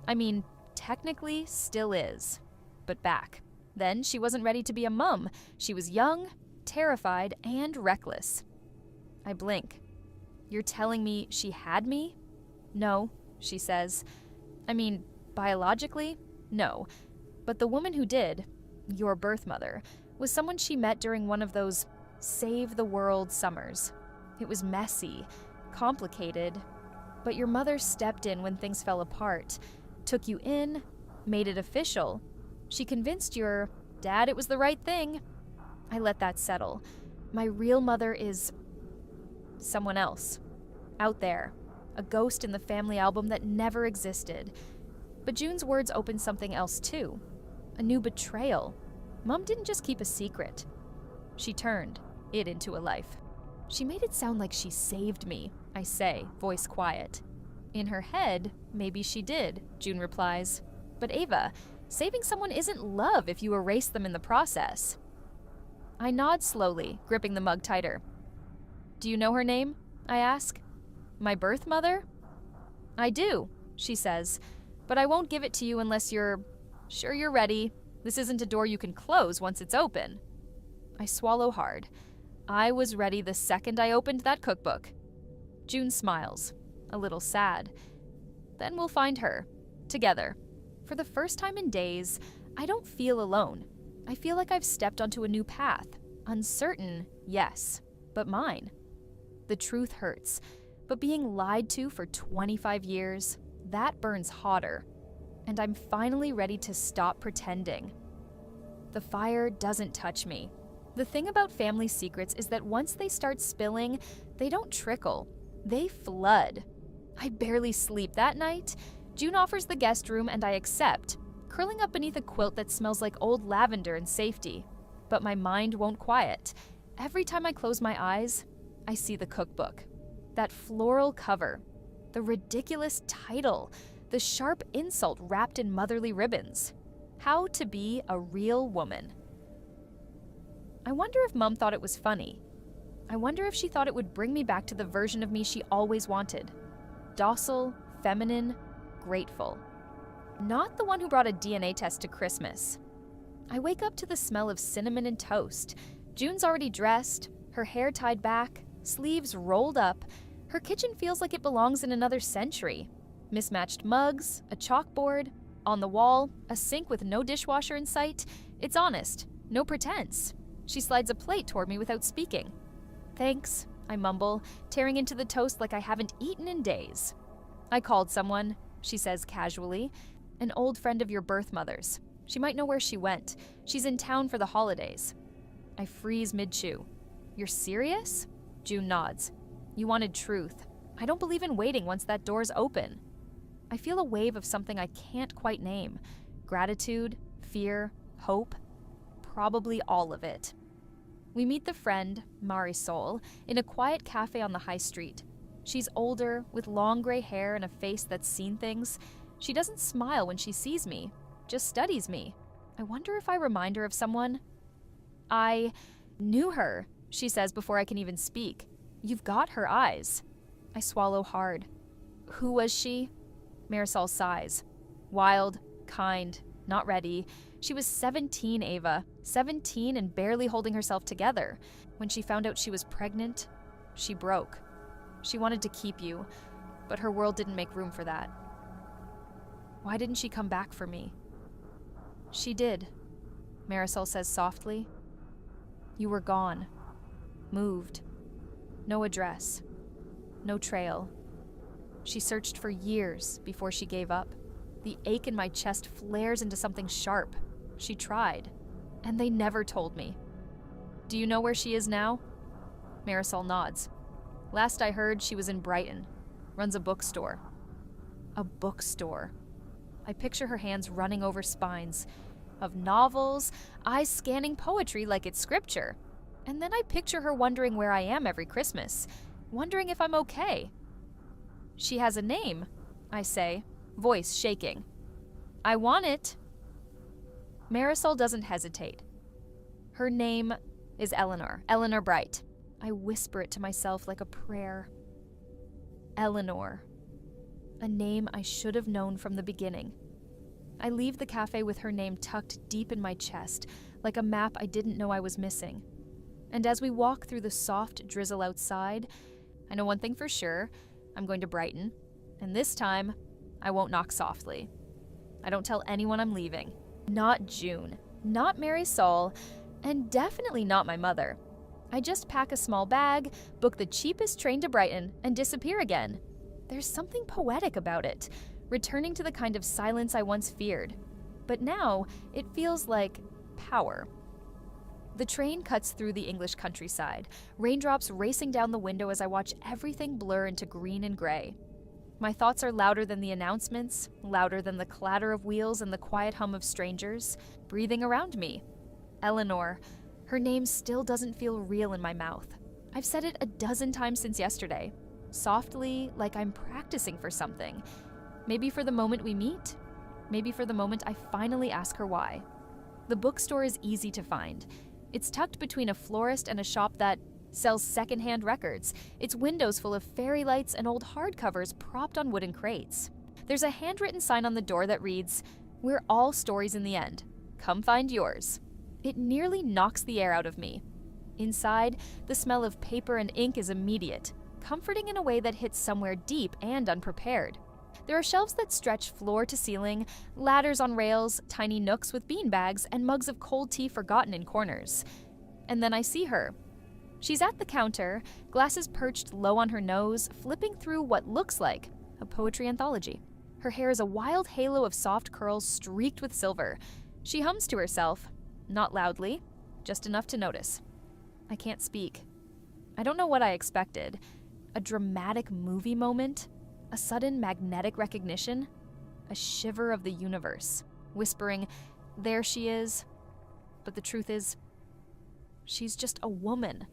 I mean, technically still is, but back. Then she wasn't ready to be a mum. She was young, terrified, and reckless. I blink. You're telling me she had me? No, she says. I mean, biologically, no. But the woman who did, your birth mother, was someone she met during one of those save the world summers. It was messy, complicated, but your mother stepped in when things fell apart, took you in, made it official. She convinced your dad it was the right thing. I let that settle. My real mother is someone else. Out there. A ghost in the family album that never existed. But June's words opened something else too. A new betrayal. Mom didn't just keep a secret. She turned it into a life. She made it sound like she saved me, I say, voice quiet. In her head, maybe she did, June replies. But Ava, saving someone isn't love if you erase them in the process. I nod slowly, gripping the mug tighter. Do you know her name? I ask. My birth mother? I do, she says, but I won't give it to you unless you're sure you're ready. This isn't a door you can close once it's open. I swallow hard. I was ready the second I opened that cookbook. June smiles, a little sad. Then we'll find her, together. For the first time in days, I don't feel alone. I feel like I've stepped onto a new path. Uncertain, yes, but mine. The truth hurts, but being lied to for 25 years, that burns hotter. And I'm finally ready to stop pretending. The fire doesn't touch me. The thing about family secrets is that once they start spilling, they don't trickle. They flood. I barely sleep that night. June offers the guest room and I accept, curling up beneath a quilt that smells like old lavender and safety. But my mind won't quiet. Every time I close my eyes, I see the cookbook. That floral cover. The ridiculous title. The sharp insult wrapped in motherly ribbons. How to be a real woman. I wonder if Mom thought it was funny. I wonder if she thought it would bring me back to the version of me she always wanted. Docile, feminine, grateful. Not the one who brought a DNA test to Christmas. I wake up to the smell of cinnamon and toast. June's already dressed, her hair tied back, sleeves rolled up. Her kitchen feels like it belongs in another century. Mismatched mugs, a chalkboard, on the wall, a sink with no dishwasher in sight. It's honest, no pretense. She slides a plate toward me without speaking. "Thanks," I mumble, tearing into the toast like I haven't eaten in days. "I called someone," she says casually. "An old friend of your birth mother's. She might know where she went. She's in town for the holidays." I freeze mid-chew. "You're serious?" June nods. "You wanted truth. I don't believe in waiting once that door's open." I feel a wave of something I can't quite name. Gratitude, fear, hope. Probably all of it. We meet the friend, Marisol, in a quiet cafe on the high street. She's older, with long gray hair and a face that's seen things. She doesn't smile when she sees me, just studies me. I wonder if I remind her of someone. "I knew her," she says before I can even speak. "You've got her eyes." I swallow hard. "Who was she?" Marisol sighs. "Wild, kind, not ready. She was 17, Ava. 17 and barely holding herself together. When she found out she was pregnant, she broke. She wanted to keep you, but her world didn't make room for that." "Why didn't she come back for me?" "She did," Marisol says softly. "You were gone. Moved. No address. No trail. She searched for years before she gave up. The ache in my chest flares into something sharp. She tried, and they never told me." "Do you know where she is now?" Marisol nods. "Last I heard, she was in Brighton. Runs a bookstore." A bookstore. I picture her hands running over spines of novels, eyes scanning poetry like it's scripture. And then I picture her wondering where I am every Christmas, wondering if I'm okay. "She has a name," I say, voice shaking. "I want it." Marisol doesn't hesitate. "Her name is Eleanor Bright." I whisper it to myself like a prayer. Eleanor. A name I should have known from the beginning. I leave the cafe with her name tucked deep in my chest, like a map I didn't know I was missing. And as we walk through the soft drizzle outside, I know one thing for sure: I'm going to Brighton, and this time, I won't knock softly. I don't tell anyone I'm leaving. Not June, not Marisol, and definitely not my mother. I just pack a small bag, book the cheapest train to Brighton, and disappear again. There's something poetic about it, returning to the kind of silence I once feared. But now, it feels like power. The train cuts through the English countryside, raindrops racing down the window as I watch everything blur into green and gray. My thoughts are louder than the announcements, louder than the clatter of wheels and the quiet hum of strangers, breathing around me. Eleanor. Her name still doesn't feel real in my mouth. I've said it a dozen times since yesterday, softly, like I'm practicing for something. Maybe for the moment we meet, maybe for the moment I finally ask her why. The bookstore is easy to find. It's tucked between a florist and a shop that sells secondhand records, its windows full of fairy lights and old hardcovers propped on wooden crates. There's a handwritten sign on the door that reads, "We're all stories in the end. Come find yours." It nearly knocks the air out of me. Inside, the smell of paper and ink is immediate, comforting in a way that hits somewhere deep and unprepared. There are shelves that stretch floor to ceiling, ladders on rails, tiny nooks with bean bags, and mugs of cold tea forgotten in corners. And then I see her. She's at the counter, glasses perched low on her nose, flipping through what looks like a poetry anthology. Her hair is a wild halo of soft curls streaked with silver. She hums to herself, not loudly, just enough to notice. I can't speak. I don't know what I expected. A dramatic movie moment? A sudden magnetic recognition? A shiver of the universe, whispering, "There she is." But the truth is, she's just a woman,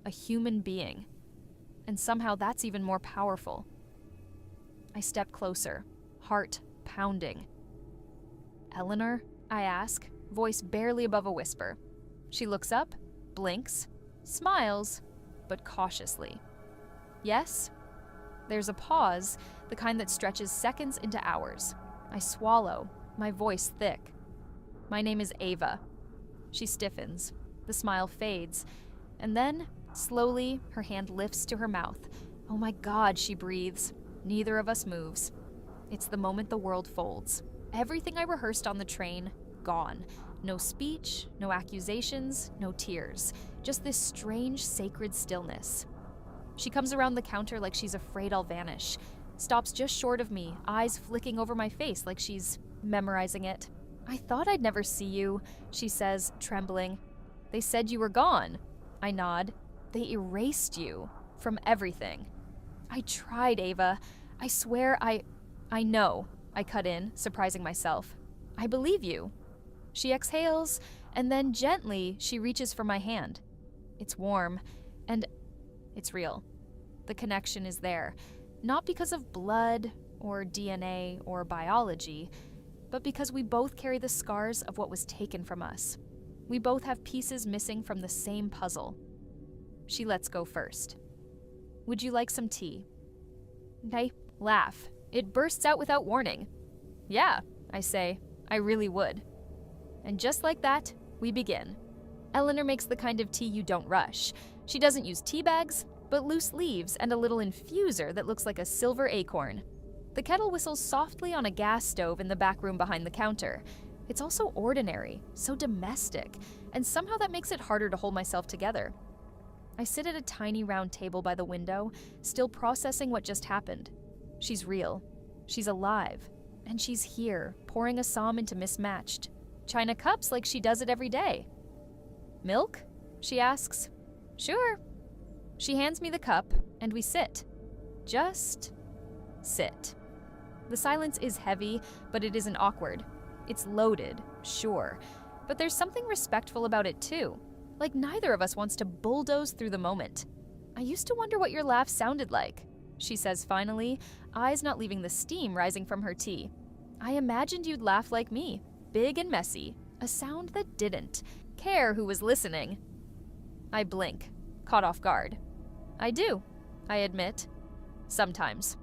a human being. And somehow that's even more powerful. I step closer, heart pounding. "Eleanor?" I ask, voice barely above a whisper. She looks up, blinks, smiles, but cautiously. "Yes?" There's a pause, the kind that stretches seconds into hours. I swallow, my voice thick. My name is Ava. She stiffens. The smile fades. And then, slowly, her hand lifts to her mouth. Oh my God, she breathes. Neither of us moves. It's the moment the world folds. Everything I rehearsed on the train, gone. No speech, no accusations, no tears. Just this strange, sacred stillness. She comes around the counter like she's afraid I'll vanish. Stops just short of me, eyes flicking over my face like she's memorizing it. I thought I'd never see you, she says, trembling. They said you were gone. I nod. They erased you from everything. I tried, Ava. I swear I know, I cut in, surprising myself. I believe you. She exhales, and then gently she reaches for my hand. It's warm, and it's real. The connection is there, not because of blood or DNA or biology, but because we both carry the scars of what was taken from us. We both have pieces missing from the same puzzle. She lets go first. Would you like some tea? I laugh. It bursts out without warning. Yeah, I say. I really would. And just like that, we begin. Eleanor makes the kind of tea you don't rush. She doesn't use tea bags, but loose leaves and a little infuser that looks like a silver acorn. The kettle whistles softly on a gas stove in the back room behind the counter. It's also ordinary, so domestic, and somehow that makes it harder to hold myself together. I sit at a tiny round table by the window, still processing what just happened. She's real. She's alive. And she's here, pouring a psalm into mismatched china cups like she does it every day. Milk? She asks. Sure. She hands me the cup, and we sit. Just sit. The silence is heavy, but it isn't awkward. It's loaded, sure, but there's something respectful about it too. Like neither of us wants to bulldoze through the moment. I used to wonder what your laugh sounded like, she says finally, eyes not leaving the steam rising from her tea. I imagined you'd laugh like me, big and messy, a sound that didn't care who was listening. I blink, caught off guard. I do, I admit. Sometimes.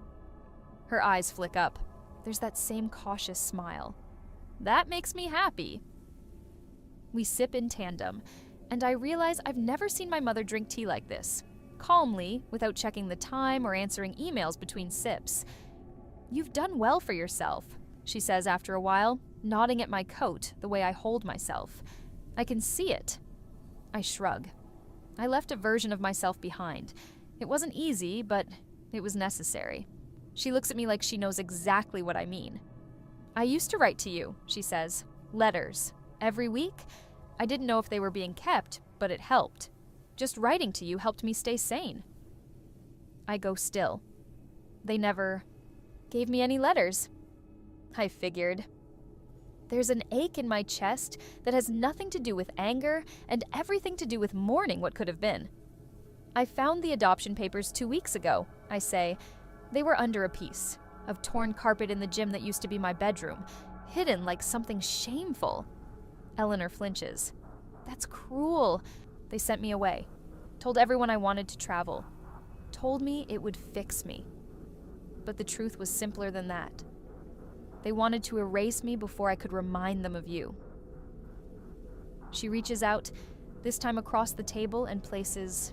Her eyes flick up. There's that same cautious smile. That makes me happy. We sip in tandem, and I realize I've never seen my mother drink tea like this, calmly, without checking the time or answering emails between sips. You've done well for yourself, she says after a while, nodding at my coat the way I hold myself. I can see it. I shrug. I left a version of myself behind. It wasn't easy, but it was necessary. She looks at me like she knows exactly what I mean. I used to write to you, she says. Letters. Every week? I didn't know if they were being kept, but it helped. Just writing to you helped me stay sane. I go still. They never gave me any letters. I figured. There's an ache in my chest that has nothing to do with anger and everything to do with mourning what could have been. I found the adoption papers 2 weeks ago, I say. They were under a piece of torn carpet in the gym that used to be my bedroom, hidden like something shameful. Eleanor flinches. That's cruel. They sent me away. Told everyone I wanted to travel. Told me it would fix me. But the truth was simpler than that. They wanted to erase me before I could remind them of you. She reaches out, this time across the table, and places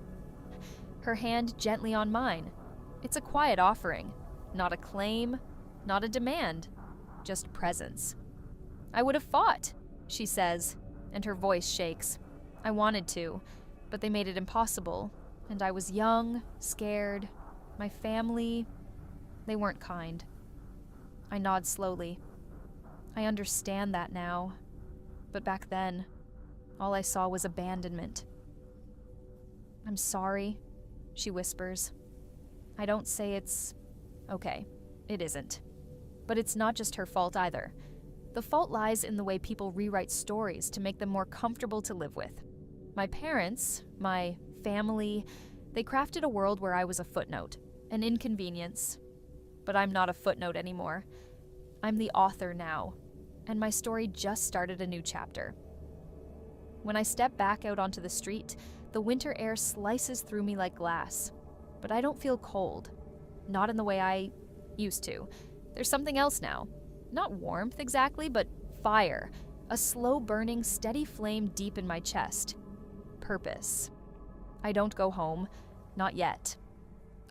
her hand gently on mine. It's a quiet offering, not a claim, not a demand, just presence. I would have fought, she says, and her voice shakes. I wanted to, but they made it impossible, and I was young, scared. My family, they weren't kind. I nod slowly. I understand that now, but back then, all I saw was abandonment. I'm sorry, she whispers. I don't say it's okay. It isn't. But it's not just her fault either. The fault lies in the way people rewrite stories to make them more comfortable to live with. My parents, my family, they crafted a world where I was a footnote, an inconvenience. But I'm not a footnote anymore. I'm the author now, and my story just started a new chapter. When I step back out onto the street, the winter air slices through me like glass. But I don't feel cold. Not in the way I used to. There's something else now. Not warmth exactly, but fire. A slow burning, steady flame deep in my chest. Purpose. I don't go home. Not yet.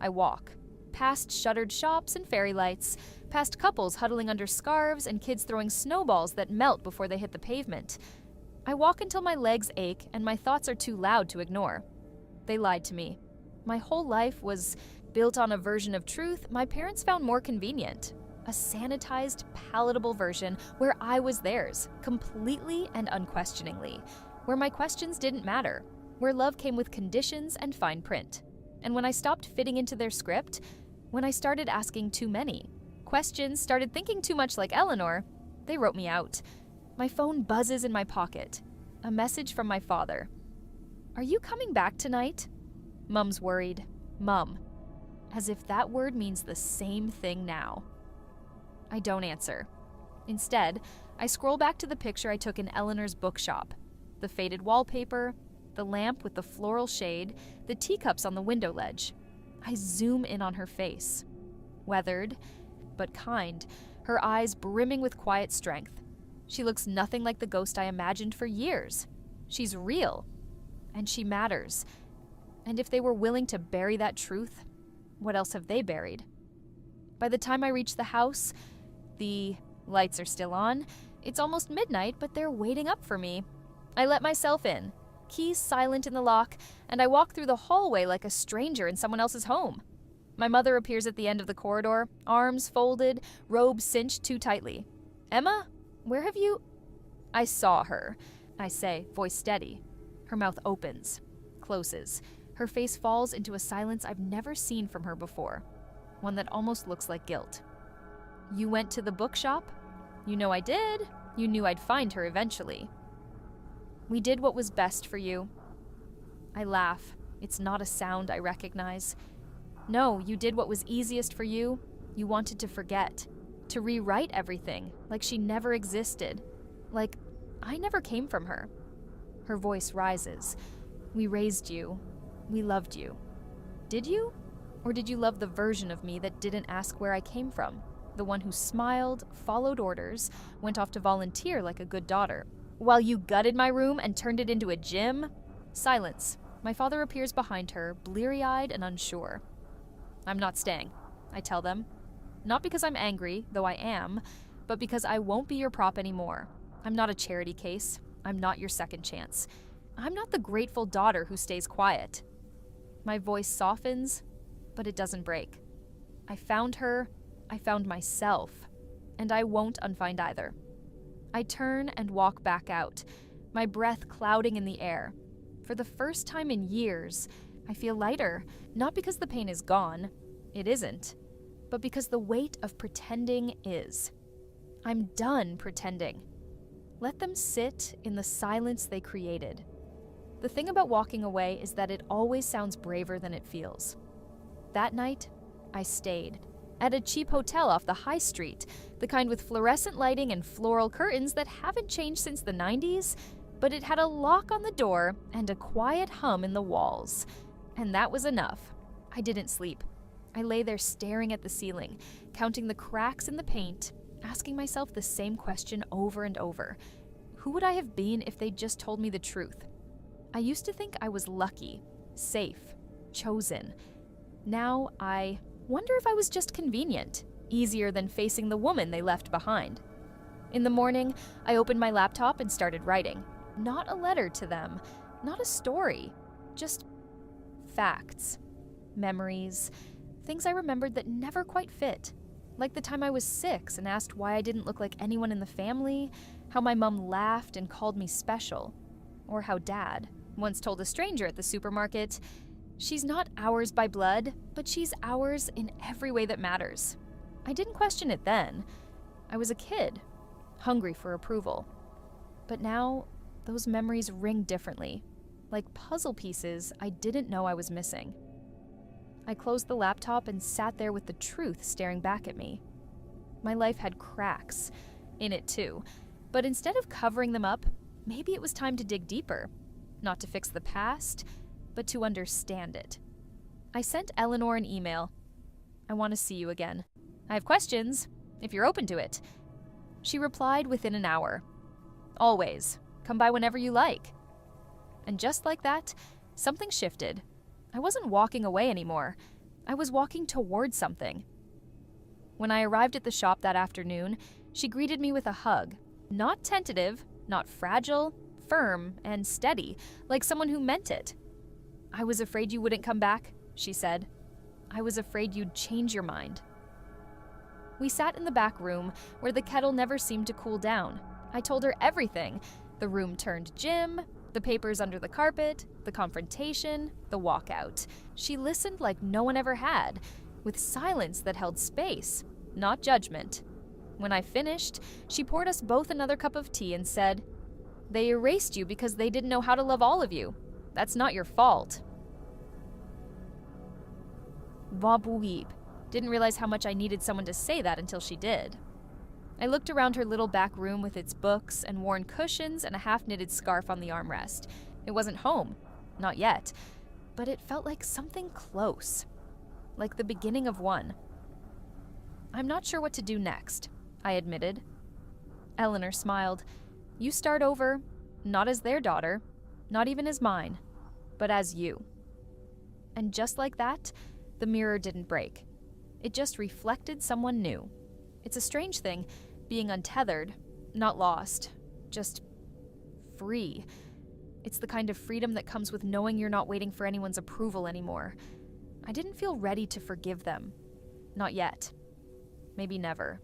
I walk. Past shuttered shops and fairy lights. Past couples huddling under scarves and kids throwing snowballs that melt before they hit the pavement. I walk until my legs ache and my thoughts are too loud to ignore. They lied to me. My whole life was built on a version of truth my parents found more convenient. A sanitized, palatable version where I was theirs, completely and unquestioningly. Where my questions didn't matter. Where love came with conditions and fine print. And when I stopped fitting into their script, when I started asking too many questions, started thinking too much like Eleanor, they wrote me out. My phone buzzes in my pocket. A message from my father. "Are you coming back tonight?" Mum's worried. Mum. As if that word means the same thing now. I don't answer. Instead, I scroll back to the picture I took in Eleanor's bookshop. The faded wallpaper, the lamp with the floral shade, the teacups on the window ledge. I zoom in on her face. Weathered, but kind, her eyes brimming with quiet strength. She looks nothing like the ghost I imagined for years. She's real. And she matters. And if they were willing to bury that truth, what else have they buried? By the time I reach the house, the lights are still on. It's almost midnight, but they're waiting up for me. I let myself in, keys silent in the lock, and I walk through the hallway like a stranger in someone else's home. My mother appears at the end of the corridor, arms folded, robe cinched too tightly. "Emma, where have you—" I saw her, I say, voice steady. Her mouth opens, closes. Her face falls into a silence I've never seen from her before, one that almost looks like guilt. "You went to the bookshop? You know I did. You knew I'd find her eventually." "We did what was best for you." I laugh. It's not a sound I recognize. "No, you did what was easiest for you. You wanted to forget, to rewrite everything, like she never existed, like I never came from her." Her voice rises. "We raised you. We loved you. Did you? Or did you love the version of me that didn't ask where I came from? The one who smiled, followed orders, went off to volunteer like a good daughter. While you gutted my room and turned it into a gym?" Silence. My father appears behind her, bleary-eyed and unsure. "I'm not staying," I tell them. Not because I'm angry, though I am, but because I won't be your prop anymore. I'm not a charity case. I'm not your second chance. I'm not the grateful daughter who stays quiet. My voice softens, but it doesn't break. I found her, I found myself, and I won't unfind either. I turn and walk back out, my breath clouding in the air. For the first time in years, I feel lighter, not because the pain is gone, it isn't, but because the weight of pretending is. I'm done pretending. Let them sit in the silence they created. The thing about walking away is that it always sounds braver than it feels. That night, I stayed. At a cheap hotel off the high street, the kind with fluorescent lighting and floral curtains that haven't changed since the 90s, but it had a lock on the door and a quiet hum in the walls. And that was enough. I didn't sleep. I lay there staring at the ceiling, counting the cracks in the paint, asking myself the same question over and over. Who would I have been if they'd just told me the truth? I used to think I was lucky, safe, chosen. Now I wonder if I was just convenient, easier than facing the woman they left behind. In the morning, I opened my laptop and started writing. Not a letter to them, not a story, just facts, memories, things I remembered that never quite fit. Like the time I was 6 and asked why I didn't look like anyone in the family, how my mom laughed and called me special, or how Dad once told a stranger at the supermarket, "She's not ours by blood, but she's ours in every way that matters." I didn't question it then. I was a kid, hungry for approval. But now, those memories ring differently, like puzzle pieces I didn't know I was missing. I closed the laptop and sat there with the truth staring back at me. My life had cracks in it too, but instead of covering them up, maybe it was time to dig deeper. Not to fix the past, but to understand it. I sent Eleanor an email. I want to see you again. I have questions, if you're open to it." She replied within an hour. "Always. Come by whenever you like." And just like that, something shifted. I wasn't walking away anymore. I was walking towards something. When I arrived at the shop that afternoon, she greeted me with a hug. Not tentative, not fragile, firm and steady, like someone who meant it. "I was afraid you wouldn't come back," she said. "I was afraid you'd change your mind." We sat in the back room, where the kettle never seemed to cool down. I told her everything. The room turned gym, the papers under the carpet, the confrontation, the walkout. She listened like no one ever had, with silence that held space, not judgment. When I finished, she poured us both another cup of tea and said, "They erased you because they didn't know how to love all of you. That's not your fault." Vabuib. Didn't realize how much I needed someone to say that until she did. I looked around her little back room with its books and worn cushions and a half-knitted scarf on the armrest. It wasn't home. Not yet. But it felt like something close. Like the beginning of one. "I'm not sure what to do next," I admitted. Eleanor smiled. "You start over, not as their daughter, not even as mine, but as you." And just like that, the mirror didn't break. It just reflected someone new. It's a strange thing, being untethered, not lost, just free. It's the kind of freedom that comes with knowing you're not waiting for anyone's approval anymore. I didn't feel ready to forgive them. Not yet. Maybe never.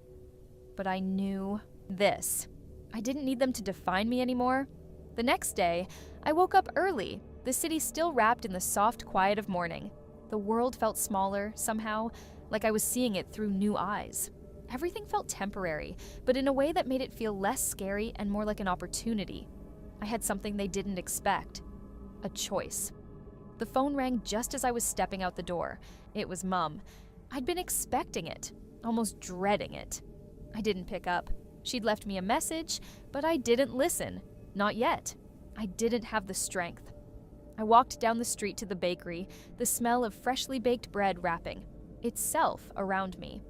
But I knew this. I didn't need them to define me anymore. The next day, I woke up early, the city still wrapped in the soft quiet of morning. The world felt smaller, somehow, like I was seeing it through new eyes. Everything felt temporary, but in a way that made it feel less scary and more like an opportunity. I had something they didn't expect. A choice. The phone rang just as I was stepping out the door. It was Mum. I'd been expecting it, almost dreading it. I didn't pick up. She'd left me a message, but I didn't listen. Not yet. I didn't have the strength. I walked down the street to the bakery, the smell of freshly baked bread wrapping itself around me.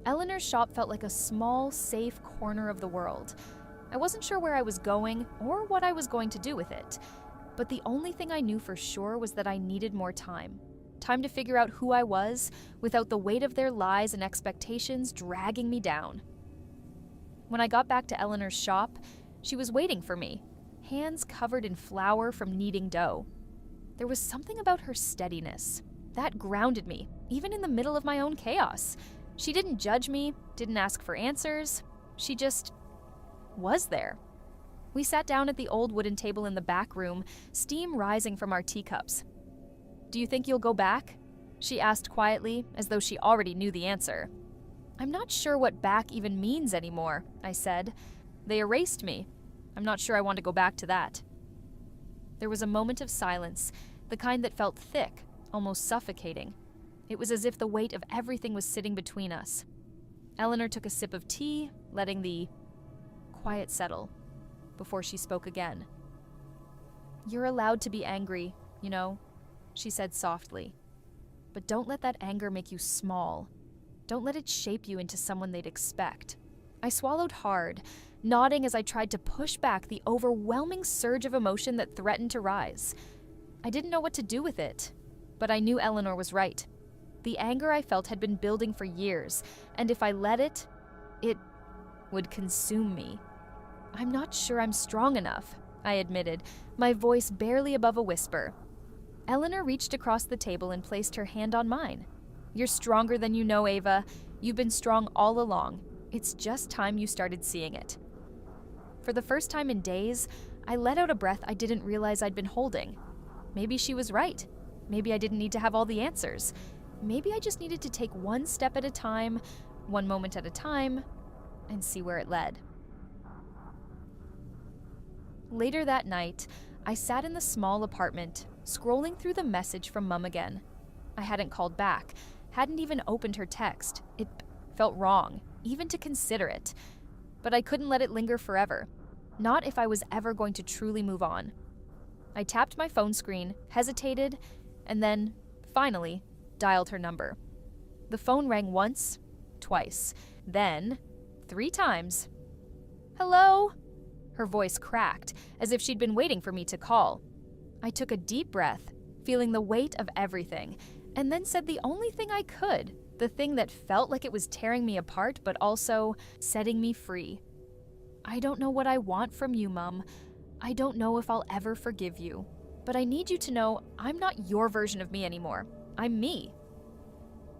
Eleanor's shop felt like a small, safe corner of the world. I wasn't sure where I was going or what I was going to do with it, but the only thing I knew for sure was that I needed more time. Time to figure out who I was without the weight of their lies and expectations dragging me down. When I got back to Eleanor's shop, she was waiting for me, hands covered in flour from kneading dough. There was something about her steadiness that grounded me, even in the middle of my own chaos. She didn't judge me, didn't ask for answers. She just was there. We sat down at the old wooden table in the back room, steam rising from our teacups. "Do you think you'll go back?" she asked quietly, as though she already knew the answer. "I'm not sure what back even means anymore," I said. "They erased me. I'm not sure I want to go back to that." There was a moment of silence, the kind that felt thick, almost suffocating. It was as if the weight of everything was sitting between us. Eleanor took a sip of tea, letting the quiet settle, before she spoke again. "You're allowed to be angry, you know," she said softly. "But don't let that anger make you small. Don't let it shape you into someone they'd expect." I swallowed hard, nodding as I tried to push back the overwhelming surge of emotion that threatened to rise. I didn't know what to do with it, but I knew Eleanor was right. The anger I felt had been building for years, and if I let it would consume me. "I'm not sure I'm strong enough," I admitted, my voice barely above a whisper. Eleanor reached across the table and placed her hand on mine. "You're stronger than you know, Ava. You've been strong all along. It's just time you started seeing it." For the first time in days, I let out a breath I didn't realize I'd been holding. Maybe she was right. Maybe I didn't need to have all the answers. Maybe I just needed to take one step at a time, one moment at a time, and see where it led. Later that night, I sat in the small apartment, scrolling through the message from Mum again. I hadn't called back, hadn't even opened her text. It felt wrong, even to consider it. But I couldn't let it linger forever. Not if I was ever going to truly move on. I tapped my phone screen, hesitated, and then, finally, dialed her number. The phone rang once, twice, then 3 times. "Hello?" Her voice cracked, as if she'd been waiting for me to call. I took a deep breath, feeling the weight of everything, and then said the only thing I could, the thing that felt like it was tearing me apart but also setting me free. "I don't know what I want from you, Mum. I don't know if I'll ever forgive you. But I need you to know I'm not your version of me anymore. I'm me."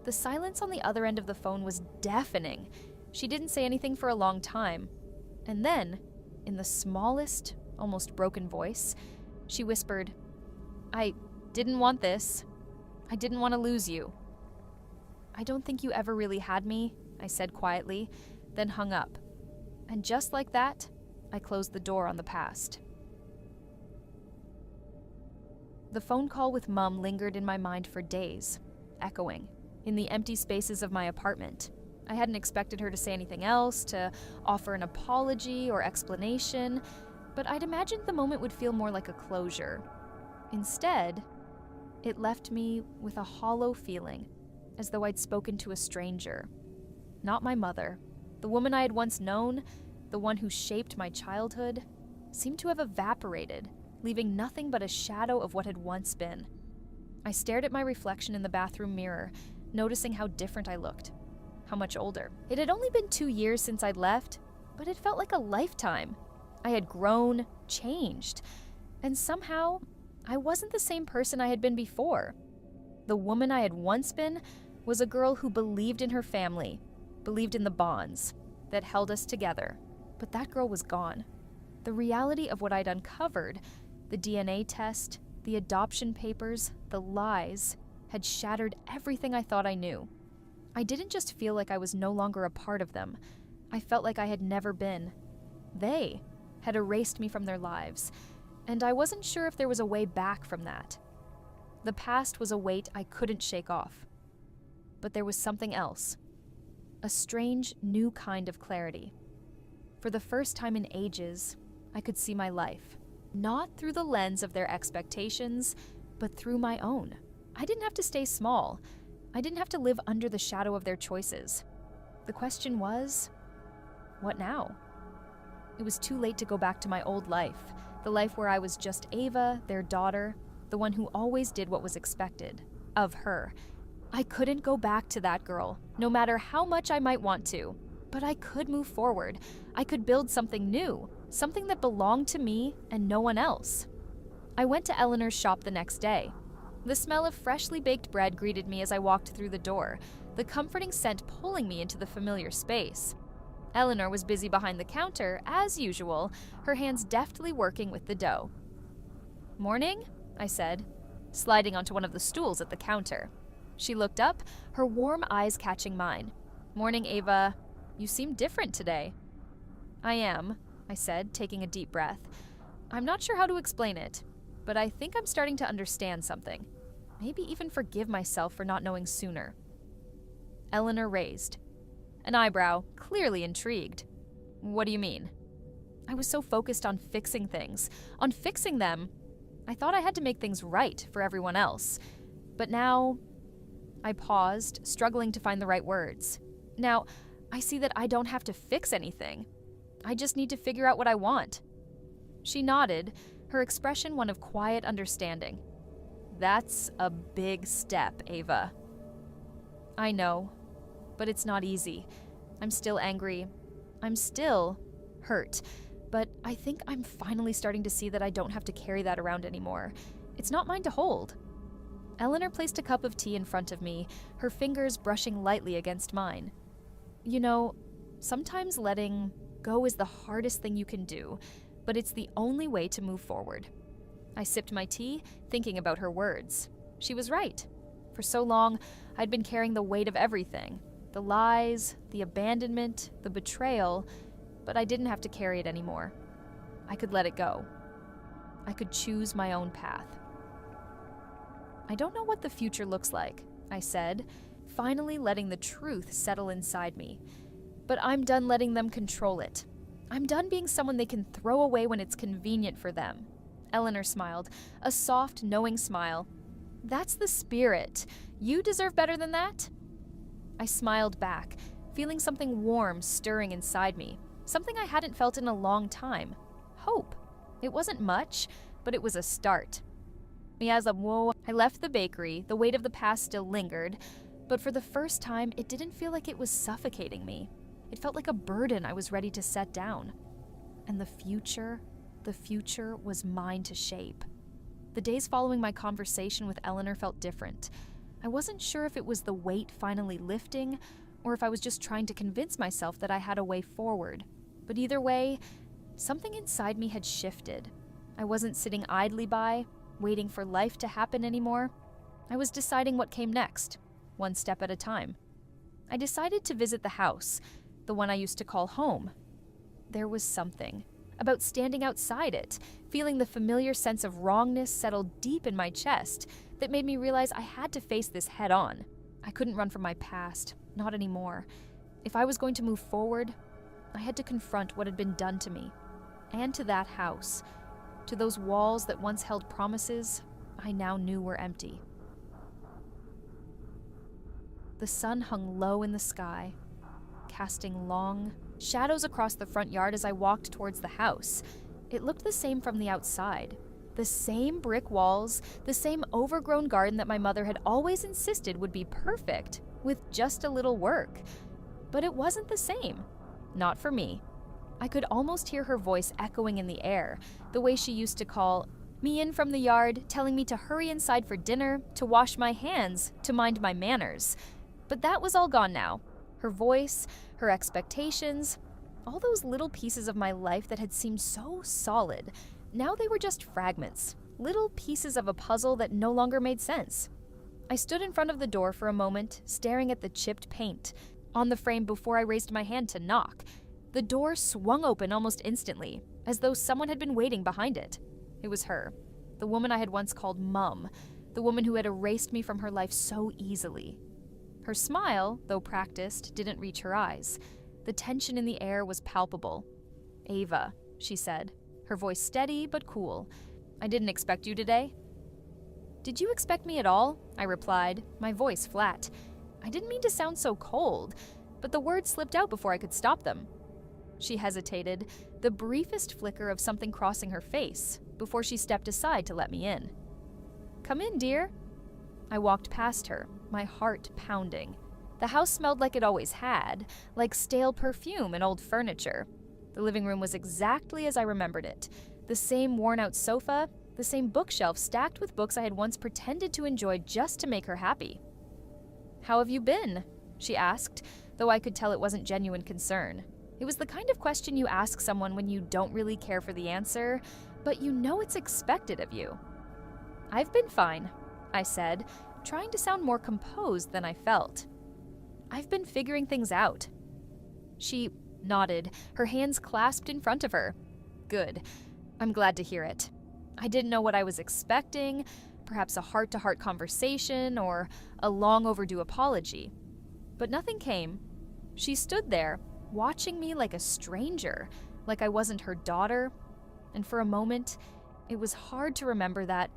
The silence on the other end of the phone was deafening. She didn't say anything for a long time. And then, in the smallest, almost broken voice, she whispered, "I didn't want this. I didn't want to lose you." "I don't think you ever really had me," I said quietly, then hung up. And just like that, I closed the door on the past. The phone call with Mum lingered in my mind for days, echoing in the empty spaces of my apartment. I hadn't expected her to say anything else, to offer an apology or explanation, but I'd imagined the moment would feel more like a closure. Instead, it left me with a hollow feeling, as though I'd spoken to a stranger. Not my mother. The woman I had once known, the one who shaped my childhood, seemed to have evaporated, leaving nothing but a shadow of what had once been. I stared at my reflection in the bathroom mirror, noticing how different I looked, how much older. It had only been 2 years since I'd left, but it felt like a lifetime. I had grown, changed, and somehow I wasn't the same person I had been before. The woman I had once been was a girl who believed in her family, believed in the bonds that held us together. But that girl was gone. The reality of what I'd uncovered, the DNA test, the adoption papers, the lies, had shattered everything I thought I knew. I didn't just feel like I was no longer a part of them. I felt like I had never been. They had erased me from their lives, and I wasn't sure if there was a way back from that. The past was a weight I couldn't shake off. But there was something else. A strange, new kind of clarity. For the first time in ages, I could see my life, not through the lens of their expectations, but through my own. I didn't have to stay small. I didn't have to live under the shadow of their choices. The question was, what now? It was too late to go back to my old life, the life where I was just Ava, their daughter, the one who always did what was expected of her. I couldn't go back to that girl, no matter how much I might want to. But I could move forward. I could build something new, something that belonged to me and no one else. I went to Eleanor's shop the next day. The smell of freshly baked bread greeted me as I walked through the door, the comforting scent pulling me into the familiar space. Eleanor was busy behind the counter, as usual, her hands deftly working with the dough. "Morning?" I said, sliding onto one of the stools at the counter. She looked up, her warm eyes catching mine. "Morning, Ava. You seem different today." "I am," I said, taking a deep breath. "I'm not sure how to explain it, but I think I'm starting to understand something. Maybe even forgive myself for not knowing sooner." Eleanor raised an eyebrow, clearly intrigued. "What do you mean?" I was so focused on fixing things, on fixing them. I thought I had to make things right for everyone else. But now, I paused, struggling to find the right words. Now, I see that I don't have to fix anything. I just need to figure out what I want. She nodded, her expression one of quiet understanding. "That's a big step, Ava." "I know, but it's not easy. I'm still angry. I'm still hurt. But I think I'm finally starting to see that I don't have to carry that around anymore. It's not mine to hold." Eleanor placed a cup of tea in front of me, her fingers brushing lightly against mine. "You know, sometimes letting go is the hardest thing you can do, but it's the only way to move forward." I sipped my tea, thinking about her words. She was right. For so long, I'd been carrying the weight of everything. The lies, the abandonment, the betrayal, but I didn't have to carry it anymore. I could let it go. I could choose my own path. "I don't know what the future looks like," I said, finally letting the truth settle inside me. "But I'm done letting them control it. I'm done being someone they can throw away when it's convenient for them." Eleanor smiled, a soft, knowing smile. "That's the spirit. You deserve better than that." I smiled back, feeling something warm stirring inside me, something I hadn't felt in a long time. Hope. It wasn't much, but it was a start. I left the bakery, the weight of the past still lingered, but for the first time, it didn't feel like it was suffocating me. It felt like a burden I was ready to set down. And the future was mine to shape. The days following my conversation with Eleanor felt different. I wasn't sure if it was the weight finally lifting, or if I was just trying to convince myself that I had a way forward. But either way, something inside me had shifted. I wasn't sitting idly by, waiting for life to happen anymore. I was deciding what came next, one step at a time. I decided to visit the house, the one I used to call home. There was something about standing outside it, feeling the familiar sense of wrongness settle deep in my chest, that made me realize I had to face this head on. I couldn't run from my past, not anymore. If I was going to move forward, I had to confront what had been done to me, and to that house, to those walls that once held promises I now knew were empty. The sun hung low in the sky, casting long shadows across the front yard as I walked towards the house. It looked the same from the outside. The same brick walls, the same overgrown garden that my mother had always insisted would be perfect, with just a little work. But it wasn't the same. Not for me. I could almost hear her voice echoing in the air, the way she used to call me in from the yard, telling me to hurry inside for dinner, to wash my hands, to mind my manners. But that was all gone now. Her voice, her expectations, all those little pieces of my life that had seemed so solid, now they were just fragments, little pieces of a puzzle that no longer made sense. I stood in front of the door for a moment, staring at the chipped paint on the frame before I raised my hand to knock. The door swung open almost instantly, as though someone had been waiting behind it. It was her, the woman I had once called Mum, the woman who had erased me from her life so easily. Her smile, though practiced, didn't reach her eyes. The tension in the air was palpable. "Ava," she said, her voice steady but cool. "I didn't expect you today." "Did you expect me at all?" I replied, my voice flat. I didn't mean to sound so cold, but the words slipped out before I could stop them. She hesitated, the briefest flicker of something crossing her face, before she stepped aside to let me in. "Come in, dear." I walked past her, my heart pounding. The house smelled like it always had, like stale perfume and old furniture. The living room was exactly as I remembered it. The same worn-out sofa, the same bookshelf stacked with books I had once pretended to enjoy just to make her happy. "How have you been?" she asked, though I could tell it wasn't genuine concern. It was the kind of question you ask someone when you don't really care for the answer, but you know it's expected of you. "I've been fine," I said, trying to sound more composed than I felt. "I've been figuring things out." She nodded, her hands clasped in front of her. "Good. I'm glad to hear it. I didn't know what I was expecting, perhaps a heart-to-heart conversation or a long overdue apology. But nothing came. She stood there, watching me like a stranger, like I wasn't her daughter, and for a moment, it was hard to remember that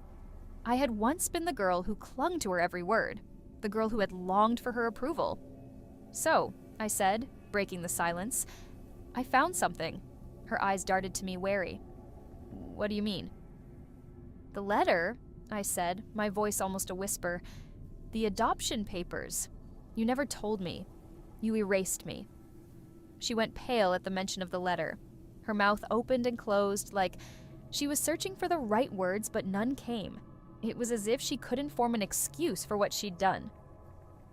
I had once been the girl who clung to her every word, the girl who had longed for her approval. "So," I said, breaking the silence, "I found something." Her eyes darted to me wary. "What do you mean?" "The letter," I said, my voice almost a whisper. "The adoption papers. You never told me. You erased me." She went pale at the mention of the letter. Her mouth opened and closed like she was searching for the right words, but none came. It was as if she couldn't form an excuse for what she'd done.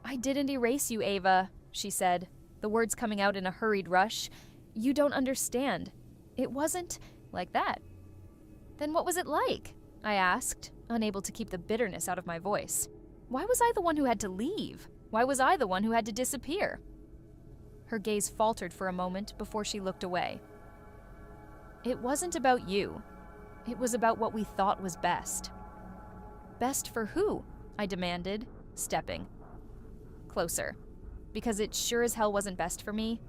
"I didn't erase you, Ava," she said, the words coming out in a hurried rush. "You don't understand. It wasn't like that." "Then what was it like?" I asked, unable to keep the bitterness out of my voice. Why was I the one who had to leave? Why was I the one who had to disappear? Her gaze faltered for a moment before she looked away. "It wasn't about you. It was about what we thought was best." "Best for who?" I demanded, stepping closer. "Because it sure as hell wasn't best for me."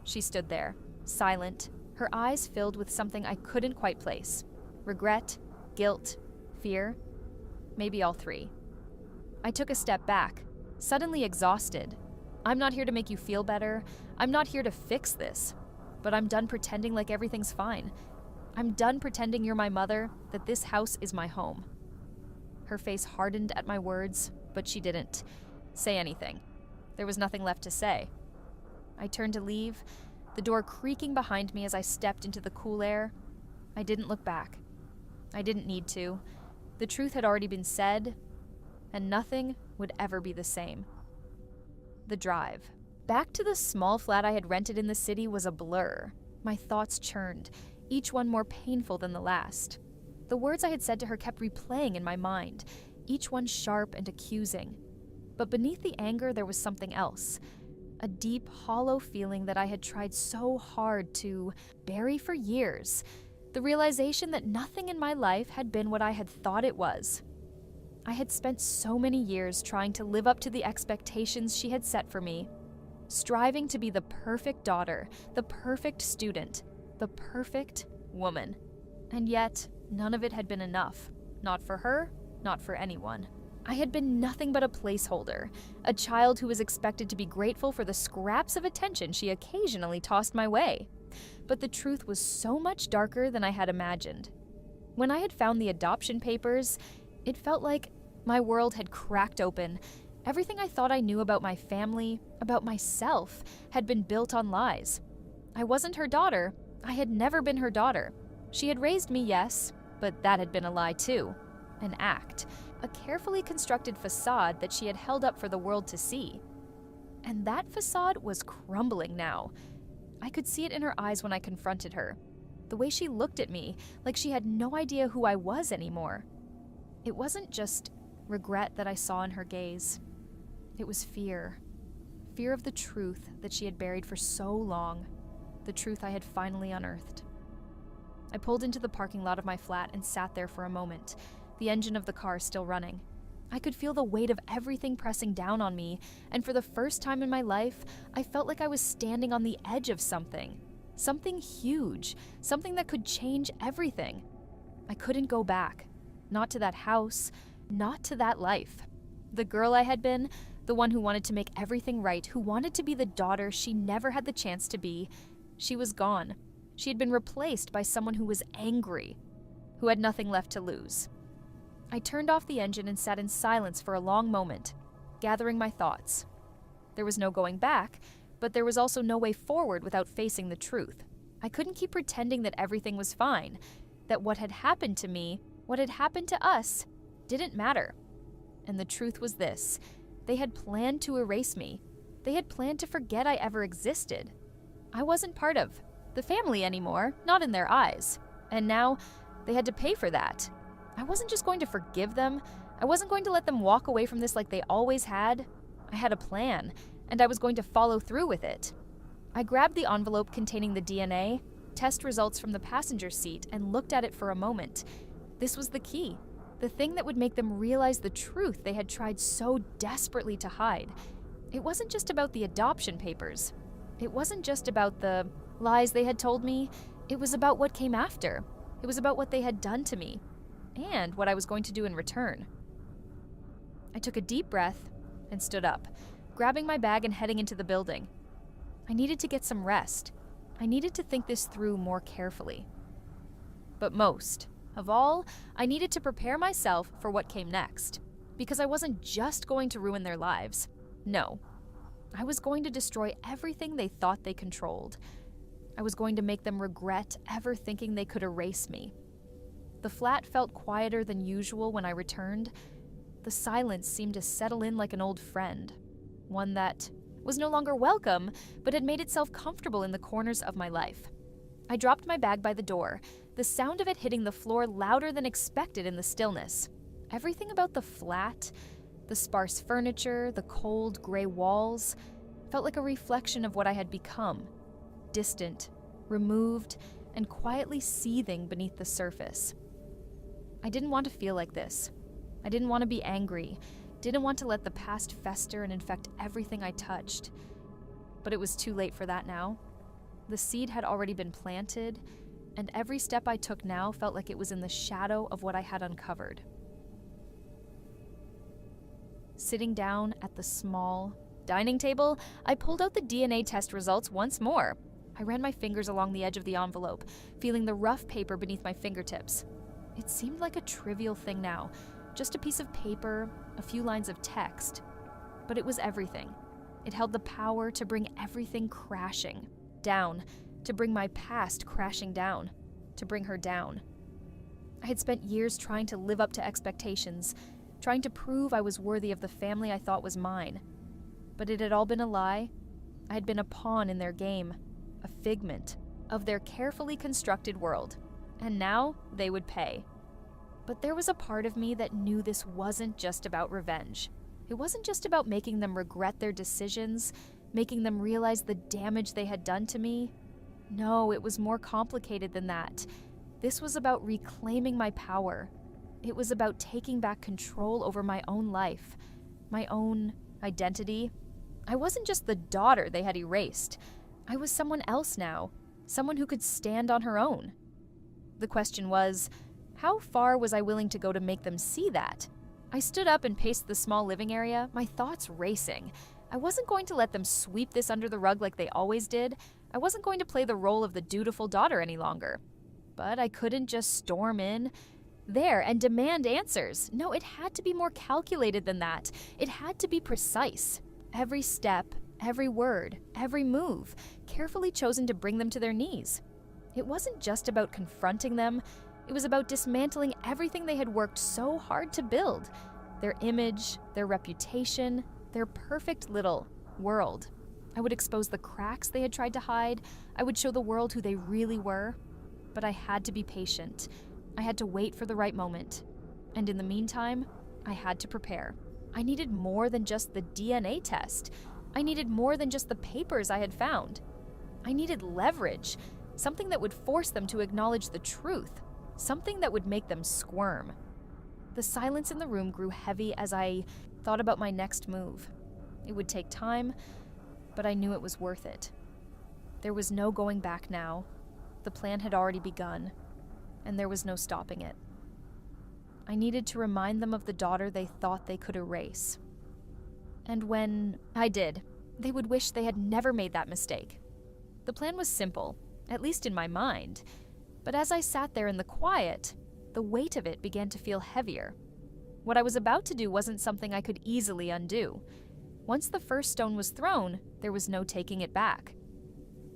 She stood there, silent, her eyes filled with something I couldn't quite place. Regret, guilt, fear, maybe all three. I took a step back, suddenly exhausted. I'm not here to make you feel better. I'm not here to fix this. But I'm done pretending like everything's fine. I'm done pretending you're my mother, that this house is my home. Her face hardened at my words, but she didn't say anything. There was nothing left to say. I turned to leave, the door creaking behind me as I stepped into the cool air. I didn't look back. I didn't need to. The truth had already been said, and nothing would ever be the same. The drive back to the small flat I had rented in the city was a blur. My thoughts churned, each one more painful than the last. The words I had said to her kept replaying in my mind, each one sharp and accusing. But beneath the anger there was something else. A deep, hollow feeling that I had tried so hard to bury for years. The realization that nothing in my life had been what I had thought it was. I had spent so many years trying to live up to the expectations she had set for me, striving to be the perfect daughter, the perfect student, the perfect woman. And yet, none of it had been enough. Not for her, not for anyone. I had been nothing but a placeholder, a child who was expected to be grateful for the scraps of attention she occasionally tossed my way. But the truth was so much darker than I had imagined. When I had found the adoption papers, it felt like my world had cracked open. Everything I thought I knew about my family, about myself, had been built on lies. I wasn't her daughter. I had never been her daughter. She had raised me, yes, but that had been a lie too. An act. A carefully constructed facade that she had held up for the world to see. And that facade was crumbling now. I could see it in her eyes when I confronted her. The way she looked at me, like she had no idea who I was anymore. It wasn't just regret that I saw in her gaze. It was fear. Fear of the truth that she had buried for so long. The truth I had finally unearthed. I pulled into the parking lot of my flat and sat there for a moment, the engine of the car still running. I could feel the weight of everything pressing down on me, and for the first time in my life, I felt like I was standing on the edge of something. Something huge, something that could change everything. I couldn't go back. Not to that house, not to that life. The girl I had been, the one who wanted to make everything right, who wanted to be the daughter she never had the chance to be, she was gone. She had been replaced by someone who was angry, who had nothing left to lose. I turned off the engine and sat in silence for a long moment, gathering my thoughts. There was no going back, but there was also no way forward without facing the truth. I couldn't keep pretending that everything was fine, that what had happened to me, what had happened to us, didn't matter. And the truth was this: they had planned to erase me. They had planned to forget I ever existed. I wasn't part of the family anymore, not in their eyes. And now, they had to pay for that. I wasn't just going to forgive them. I wasn't going to let them walk away from this like they always had. I had a plan, and I was going to follow through with it. I grabbed the envelope containing the DNA, test results from the passenger seat, and looked at it for a moment. This was the key, the thing that would make them realize the truth they had tried so desperately to hide. It wasn't just about the adoption papers. It wasn't just about the lies they had told me. It was about what came after. It was about what they had done to me, and what I was going to do in return. I took a deep breath and stood up, grabbing my bag and heading into the building. I needed to get some rest. I needed to think this through more carefully. But most of all, I needed to prepare myself for what came next, because I wasn't just going to ruin their lives. No, I was going to destroy everything they thought they controlled. I was going to make them regret ever thinking they could erase me. The flat felt quieter than usual when I returned. The silence seemed to settle in like an old friend, one that was no longer welcome, but had made itself comfortable in the corners of my life. I dropped my bag by the door, the sound of it hitting the floor louder than expected in the stillness. Everything about the flat, the sparse furniture, the cold gray walls, felt like a reflection of what I had become. Distant, removed, and quietly seething beneath the surface. I didn't want to feel like this. I didn't want to be angry, didn't want to let the past fester and infect everything I touched. But it was too late for that now. The seed had already been planted, and every step I took now felt like it was in the shadow of what I had uncovered. Sitting down at the small, Dining table, I pulled out the DNA test results once more. I ran my fingers along the edge of the envelope, feeling the rough paper beneath my fingertips. It seemed like a trivial thing now, just a piece of paper, a few lines of text. But it was everything. It held the power to bring everything crashing down, to bring my past crashing down, to bring her down. I had spent years trying to live up to expectations, trying to prove I was worthy of the family I thought was mine. But it had all been a lie. I had been a pawn in their game, a figment of their carefully constructed world, and now they would pay. But there was a part of me that knew this wasn't just about revenge. It wasn't just about making them regret their decisions, making them realize the damage they had done to me. No, it was more complicated than that. This was about reclaiming my power. It was about taking back control over my own life, my own identity. I wasn't just the daughter they had erased. I was someone else now, someone who could stand on her own. The question was, how far was I willing to go to make them see that? I stood up and paced the small living area, my thoughts racing. I wasn't going to let them sweep this under the rug like they always did. I wasn't going to play the role of the dutiful daughter any longer. But I couldn't just storm in there and demand answers. No, it had to be more calculated than that. It had to be precise. Every step, every word, every move, carefully chosen to bring them to their knees. It wasn't just about confronting them. It was about dismantling everything they had worked so hard to build. Their image, their reputation, their perfect little world. I would expose the cracks they had tried to hide. I would show the world who they really were. But I had to be patient. I had to wait for the right moment. And in the meantime, I had to prepare. I needed more than just the DNA test. I needed more than just the papers I had found. I needed leverage, something that would force them to acknowledge the truth, something that would make them squirm. The silence in the room grew heavy as I thought about my next move. It would take time, but I knew it was worth it. There was no going back now. The plan had already begun, and there was no stopping it. I needed to remind them of the daughter they thought they could erase. And when I did, they would wish they had never made that mistake. The plan was simple, at least in my mind, but as I sat there in the quiet, the weight of it began to feel heavier. What I was about to do wasn't something I could easily undo. Once the first stone was thrown, there was no taking it back.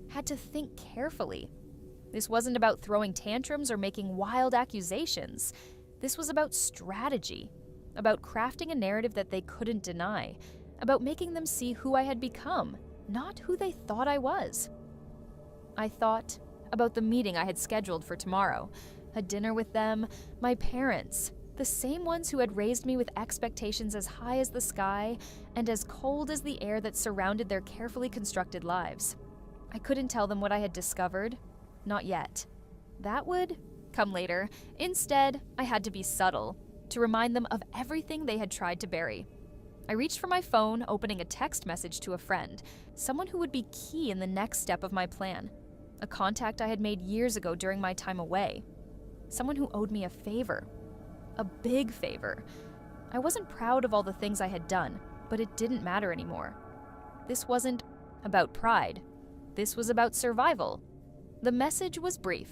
Had to think carefully. This wasn't about throwing tantrums or making wild accusations. This was about strategy, about crafting a narrative that they couldn't deny, about making them see who I had become, not who they thought I was. I thought about the meeting I had scheduled for tomorrow, a dinner with them, my parents, the same ones who had raised me with expectations as high as the sky and as cold as the air that surrounded their carefully constructed lives. I couldn't tell them what I had discovered. Not yet. That would come later. Instead, I had to be subtle, to remind them of everything they had tried to bury. I reached for my phone, opening a text message to a friend, someone who would be key in the next step of my plan, a contact I had made years ago during my time away, someone who owed me a favor, a big favor. I wasn't proud of all the things I had done, but it didn't matter anymore. This wasn't about pride. This was about survival. The message was brief.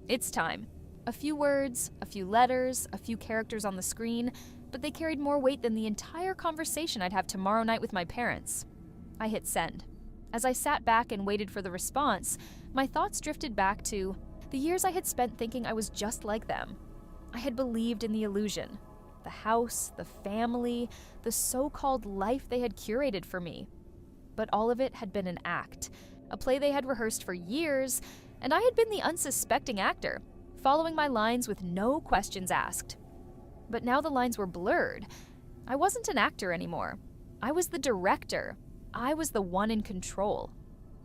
It's time. A few words, a few letters, a few characters on the screen, but they carried more weight than the entire conversation I'd have tomorrow night with my parents. I hit send. As I sat back and waited for the response, my thoughts drifted back to the years I had spent thinking I was just like them. I had believed in the illusion, the house, the family, the so-called life they had curated for me. But all of it had been an act, a play they had rehearsed for years, and I had been the unsuspecting actor, following my lines with no questions asked. But now the lines were blurred. I wasn't an actor anymore. I was the director. I was the one in control.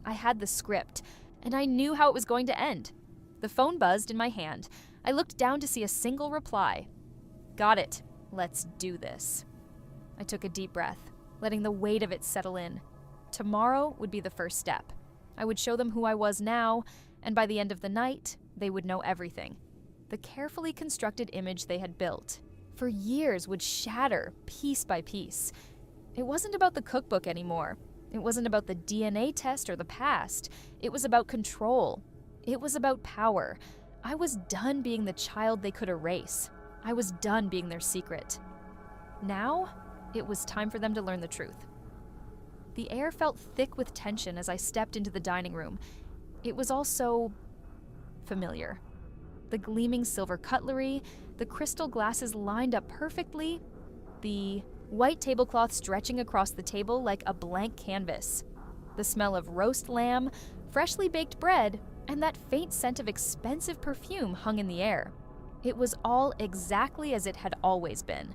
I had the script, and I knew how it was going to end. The phone buzzed in my hand. I looked down to see a single reply. Got it. Let's do this. I took a deep breath, letting the weight of it settle in. Tomorrow would be the first step. I would show them who I was now, and by the end of the night, they would know everything. The carefully constructed image they had built for years would shatter piece by piece. It wasn't about the cookbook anymore. It wasn't about the DNA test or the past. It was about control. It was about power. I was done being the child they could erase. I was done being their secret. Now, it was time for them to learn the truth. The air felt thick with tension as I stepped into the dining room. It was all so familiar. The gleaming silver cutlery, the crystal glasses lined up perfectly, the white tablecloth stretching across the table like a blank canvas, the smell of roast lamb, freshly baked bread, and that faint scent of expensive perfume hung in the air. It was all exactly as it had always been.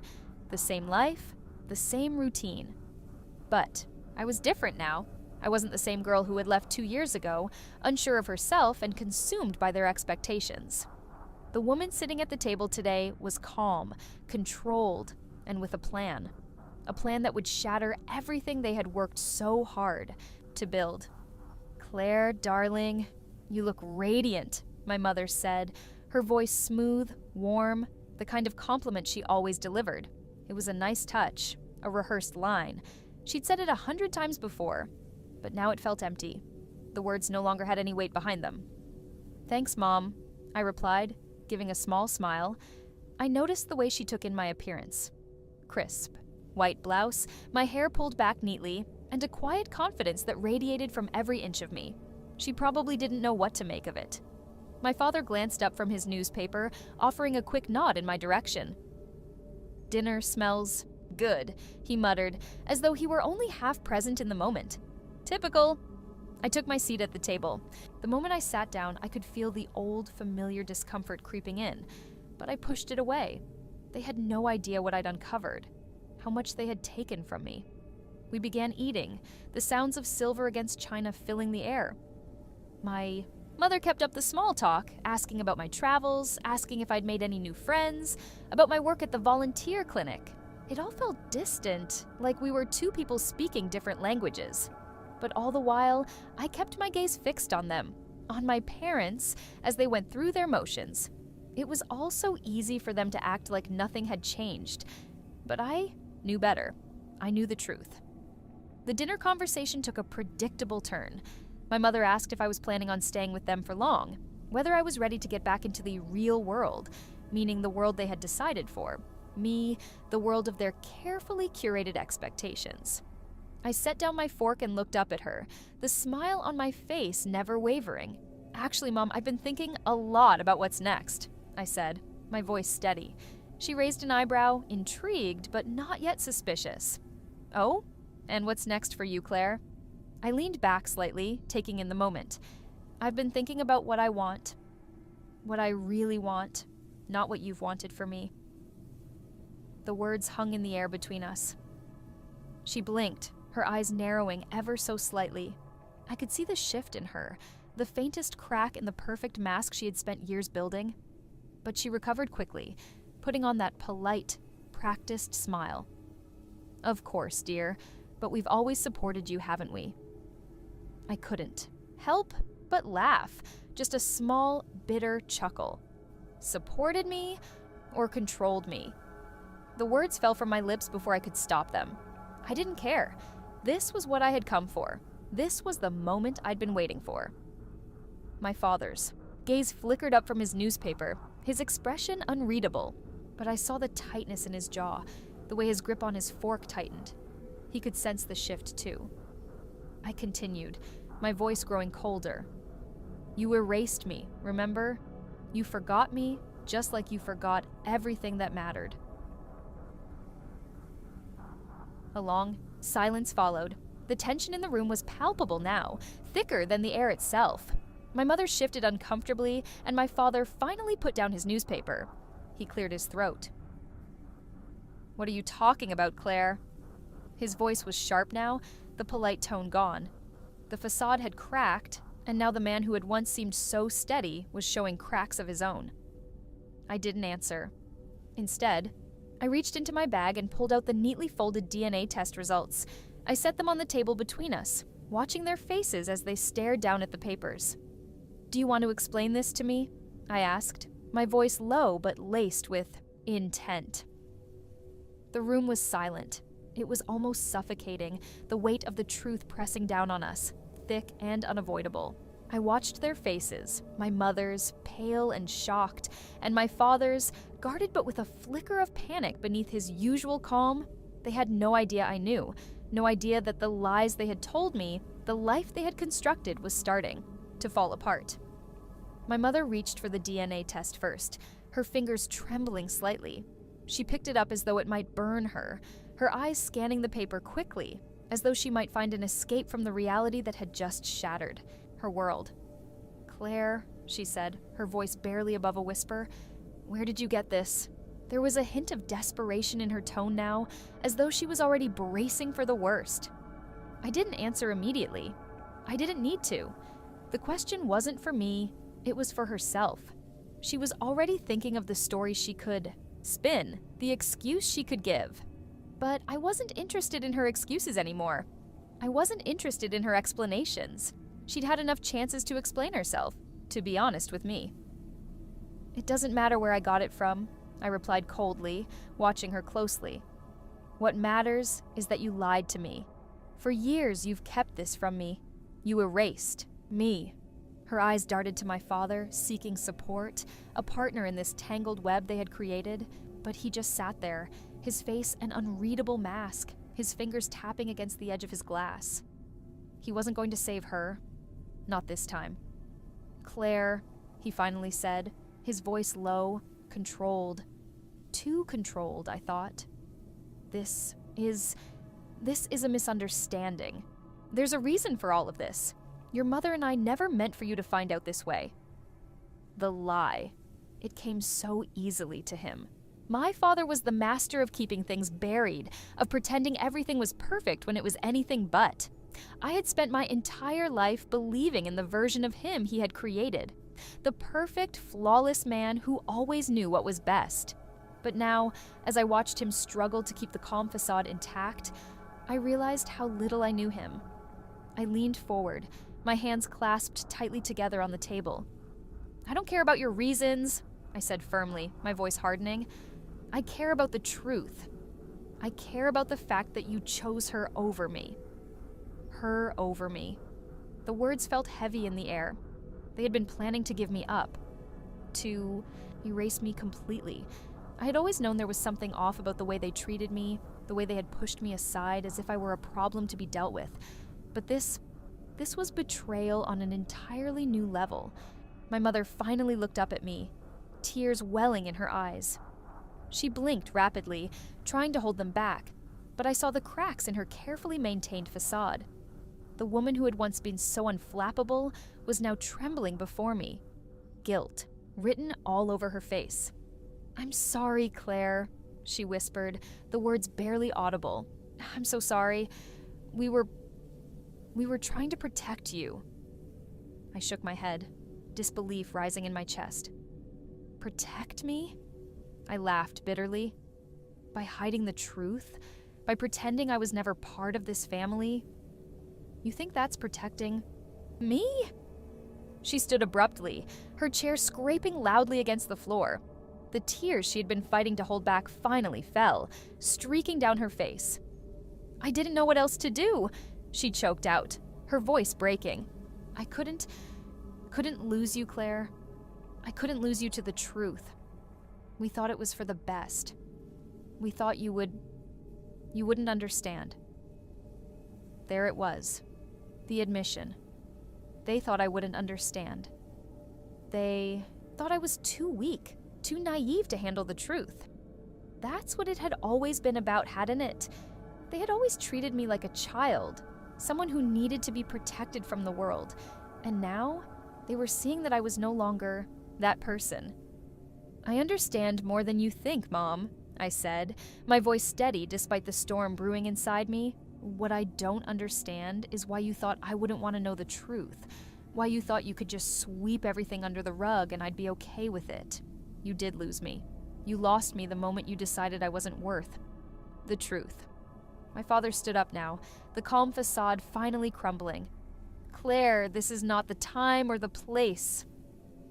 The same life, the same routine. But I was different now. I wasn't the same girl who had left 2 years ago, unsure of herself and consumed by their expectations. The woman sitting at the table today was calm, controlled, and with a plan. A plan that would shatter everything they had worked so hard to build. "Claire, darling, you look radiant," my mother said, her voice smooth, warm, the kind of compliment she always delivered. It was a nice touch, a rehearsed line. She'd said it 100 times before, but now it felt empty. The words no longer had any weight behind them. "Thanks, Mom," I replied, giving a small smile. I noticed the way she took in my appearance. Crisp, white blouse, my hair pulled back neatly, and a quiet confidence that radiated from every inch of me. She probably didn't know what to make of it. My father glanced up from his newspaper, offering a quick nod in my direction. "Dinner smells good," he muttered, as though he were only half present in the moment. "Typical." I took my seat at the table. The moment I sat down, I could feel the old, familiar discomfort creeping in, but I pushed it away. They had no idea what I'd uncovered, how much they had taken from me. We began eating, the sounds of silver against china filling the air. My mother kept up the small talk, asking about my travels, asking if I'd made any new friends, about my work at the volunteer clinic. It all felt distant, like we were two people speaking different languages. But all the while, I kept my gaze fixed on them, on my parents, as they went through their motions. It was all so easy for them to act like nothing had changed. But I knew better. I knew the truth. The dinner conversation took a predictable turn. My mother asked if I was planning on staying with them for long, whether I was ready to get back into the real world, meaning the world they had decided for. Me, the world of their carefully curated expectations. I set down my fork and looked up at her, the smile on my face never wavering. "Actually, Mom, I've been thinking a lot about what's next," I said, my voice steady. She raised an eyebrow, intrigued but not yet suspicious. "Oh? And what's next for you, Claire?" I leaned back slightly, taking in the moment. "I've been thinking about what I want. What I really want, not what you've wanted for me." The words hung in the air between us. She blinked, her eyes narrowing ever so slightly. I could see the shift in her, the faintest crack in the perfect mask she had spent years building. But she recovered quickly, putting on that polite, practiced smile. "Of course, dear, but we've always supported you, haven't we?" I couldn't help but laugh, just a small, bitter chuckle. Supported me or controlled me? The words fell from my lips before I could stop them. I didn't care. This was what I had come for. This was the moment I'd been waiting for. My father's gaze flickered up from his newspaper, his expression unreadable, but I saw the tightness in his jaw, the way his grip on his fork tightened. He could sense the shift too. I continued, my voice growing colder. "You erased me, remember? You forgot me, just like you forgot everything that mattered." A long silence followed. The tension in the room was palpable now, thicker than the air itself. My mother shifted uncomfortably, and my father finally put down his newspaper. He cleared his throat. "What are you talking about, Claire?" His voice was sharp now, the polite tone gone. The facade had cracked, and now the man who had once seemed so steady was showing cracks of his own. I didn't answer. Instead, I reached into my bag and pulled out the neatly folded DNA test results. I set them on the table between us, watching their faces as they stared down at the papers. "Do you want to explain this to me?" I asked, my voice low but laced with intent. The room was silent. It was almost suffocating, the weight of the truth pressing down on us, thick and unavoidable. I watched their faces, my mother's, pale and shocked, and my father's, guarded but with a flicker of panic beneath his usual calm. They had no idea I knew, no idea that the lies they had told me, the life they had constructed, was starting to fall apart. My mother reached for the DNA test first, her fingers trembling slightly. She picked it up as though it might burn her, her eyes scanning the paper quickly, as though she might find an escape from the reality that had just shattered her world. "Claire," she said, her voice barely above a whisper, "where did you get this?" There was a hint of desperation in her tone now, as though she was already bracing for the worst. I didn't answer immediately. I didn't need to. The question wasn't for me, it was for herself. She was already thinking of the story she could spin, the excuse she could give. But I wasn't interested in her excuses anymore. I wasn't interested in her explanations. She'd had enough chances to explain herself, to be honest with me. "It doesn't matter where I got it from," I replied coldly, watching her closely. "What matters is that you lied to me. For years you've kept this from me. You erased me." Her eyes darted to my father, seeking support, a partner in this tangled web they had created, but he just sat there, his face an unreadable mask, his fingers tapping against the edge of his glass. He wasn't going to save her. Not this time. "Claire," he finally said, his voice low, controlled. Too controlled, I thought. This is a misunderstanding. There's a reason for all of this. Your mother and I never meant for you to find out this way." The lie. It came so easily to him. My father was the master of keeping things buried, of pretending everything was perfect when it was anything but. I had spent my entire life believing in the version of him he had created. The perfect, flawless man who always knew what was best. But now, as I watched him struggle to keep the calm facade intact, I realized how little I knew him. I leaned forward, my hands clasped tightly together on the table. "I don't care about your reasons," I said firmly, my voice hardening. "I care about the truth. I care about the fact that you chose her over me. Her over me." The words felt heavy in the air. They had been planning to give me up, to erase me completely. I had always known there was something off about the way they treated me, the way they had pushed me aside as if I were a problem to be dealt with. But this was betrayal on an entirely new level. My mother finally looked up at me, tears welling in her eyes. She blinked rapidly, trying to hold them back, but I saw the cracks in her carefully maintained facade. The woman who had once been so unflappable was now trembling before me, guilt written all over her face. "I'm sorry, Claire," she whispered, the words barely audible. "I'm so sorry. We were trying to protect you." I shook my head, disbelief rising in my chest. "Protect me?" I laughed bitterly. "By hiding the truth? By pretending I was never part of this family? You think that's protecting me?" She stood abruptly, her chair scraping loudly against the floor. The tears she had been fighting to hold back finally fell, streaking down her face. "I didn't know what else to do," she choked out, her voice breaking. "I couldn't lose you, Claire. I couldn't lose you to the truth. We thought it was for the best. We thought you wouldn't understand." There it was, the admission. They thought I wouldn't understand. They thought I was too weak, too naive to handle the truth. That's what it had always been about, hadn't it? They had always treated me like a child, someone who needed to be protected from the world. And now, they were seeing that I was no longer that person. "I understand more than you think, Mom," I said, my voice steady despite the storm brewing inside me. "What I don't understand is why you thought I wouldn't want to know the truth, why you thought you could just sweep everything under the rug and I'd be okay with it. You did lose me. You lost me the moment you decided I wasn't worth the truth." My father stood up now, the calm facade finally crumbling. "Claire, this is not the time or the place."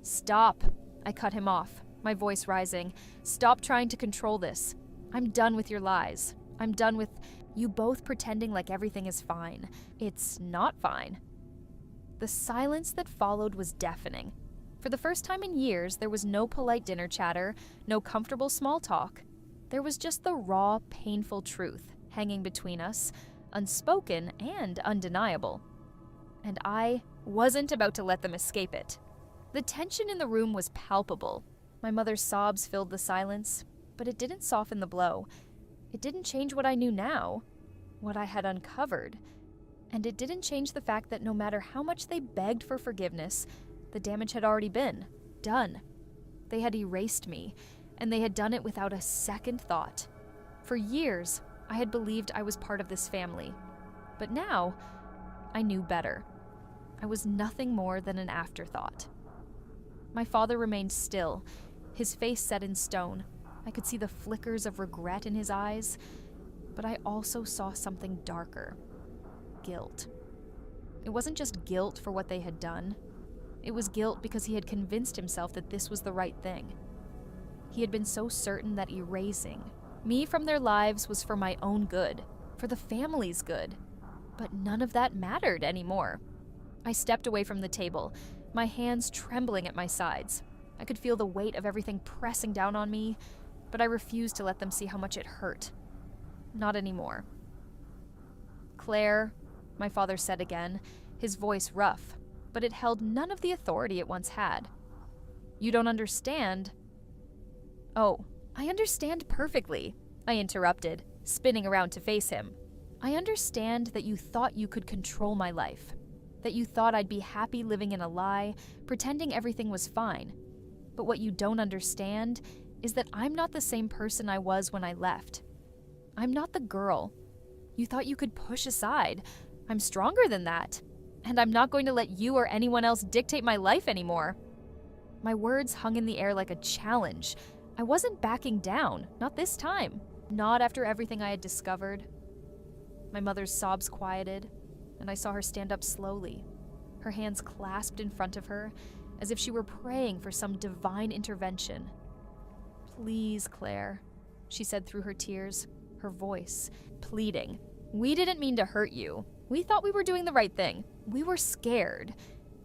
"Stop," I cut him off, my voice rising. "Stop trying to control this. I'm done with your lies. I'm done with you both pretending like everything is fine. It's not fine. The silence that followed was deafening. For the first time in years, there was no polite dinner chatter, no comfortable small talk. There was just the raw, painful truth hanging between us, unspoken and undeniable. And I wasn't about to let them escape it. The tension in the room was palpable. My mother's sobs filled the silence, but it didn't soften the blow. It didn't change what I knew now, what I had uncovered. And it didn't change the fact that no matter how much they begged for forgiveness, the damage had already been done. They had erased me, and they had done it without a second thought. For years, I had believed I was part of this family. But now, I knew better. I was nothing more than an afterthought. My father remained still, his face set in stone. I could see the flickers of regret in his eyes, but I also saw something darker. Guilt. It wasn't just guilt for what they had done. It was guilt because he had convinced himself that this was the right thing. He had been so certain that erasing me from their lives was for my own good, for the family's good. But none of that mattered anymore. I stepped away from the table, my hands trembling at my sides. I could feel the weight of everything pressing down on me, but I refused to let them see how much it hurt. Not anymore. "Claire," my father said again, his voice rough, but it held none of the authority it once had. "You don't understand." "Oh, I understand perfectly," I interrupted, spinning around to face him. "I understand that you thought you could control my life, that you thought I'd be happy living in a lie, pretending everything was fine. But what you don't understand is that I'm not the same person I was when I left. I'm not the girl you thought you could push aside. I'm stronger than that, and I'm not going to let you or anyone else dictate my life anymore." My words hung in the air like a challenge. I wasn't backing down, not this time, not after everything I had discovered. My mother's sobs quieted, and I saw her stand up slowly, her hands clasped in front of her, as if she were praying for some divine intervention. "Please, Claire," she said through her tears, her voice pleading. "We didn't mean to hurt you. We thought we were doing the right thing. We were scared."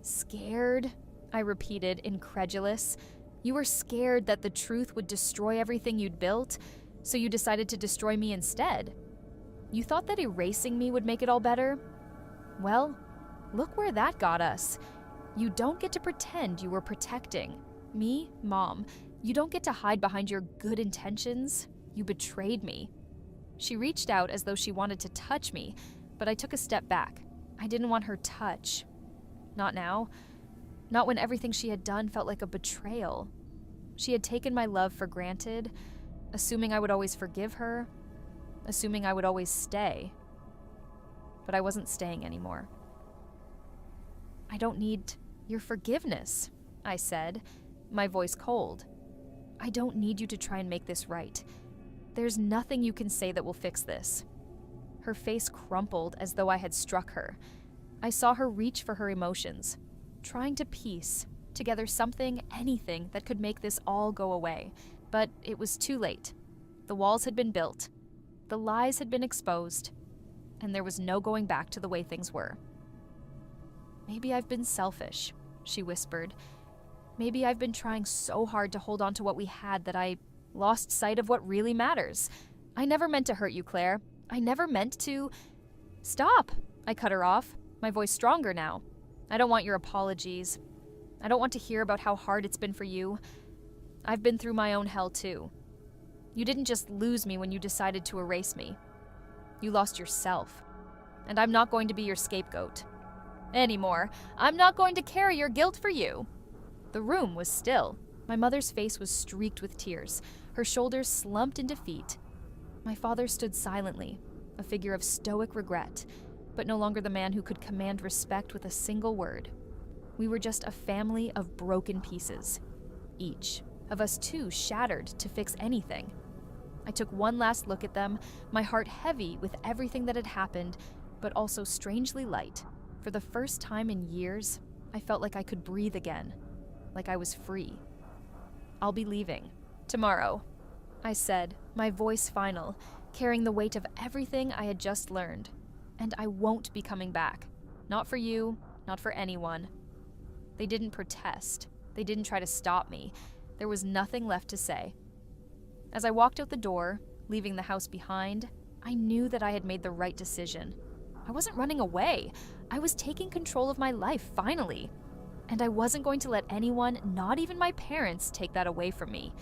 "Scared?" I repeated, incredulous. "You were scared that the truth would destroy everything you'd built, so you decided to destroy me instead. You thought that erasing me would make it all better? Well, look where that got us. You don't get to pretend you were protecting me, Mom. You don't get to hide behind your good intentions. You betrayed me." She reached out as though she wanted to touch me, but I took a step back. I didn't want her touch. Not now. Not when everything she had done felt like a betrayal. She had taken my love for granted, assuming I would always forgive her, assuming I would always stay. But I wasn't staying anymore. "I don't need your forgiveness," I said, my voice cold. "I don't need you to try and make this right. There's nothing you can say that will fix this." Her face crumpled as though I had struck her. I saw her reach for her emotions, trying to piece together something, anything that could make this all go away. But it was too late. The walls had been built, the lies had been exposed, and there was no going back to the way things were. "Maybe I've been selfish," she whispered. "Maybe I've been trying so hard to hold on to what we had that I lost sight of what really matters. I never meant to hurt you, Claire. I never meant to—" "Stop!" I cut her off, my voice stronger now. "I don't want your apologies. I don't want to hear about how hard it's been for you. I've been through my own hell too. You didn't just lose me when you decided to erase me. You lost yourself. And I'm not going to be your scapegoat anymore. I'm not going to carry your guilt for you." The room was still. My mother's face was streaked with tears. Her shoulders slumped in defeat. My father stood silently, a figure of stoic regret, but no longer the man who could command respect with a single word. We were just a family of broken pieces, each of us too shattered to fix anything. I took one last look at them, my heart heavy with everything that had happened, but also strangely light. For the first time in years, I felt like I could breathe again, like I was free. "I'll be leaving tomorrow," I said, my voice final, carrying the weight of everything I had just learned. And I won't be coming back. Not for you, not for anyone. They didn't protest. They didn't try to stop me. There was nothing left to say. As I walked out the door, leaving the house behind, I knew that I had made the right decision. I wasn't running away. I was taking control of my life, finally. And I wasn't going to let anyone, not even my parents, take that away from me.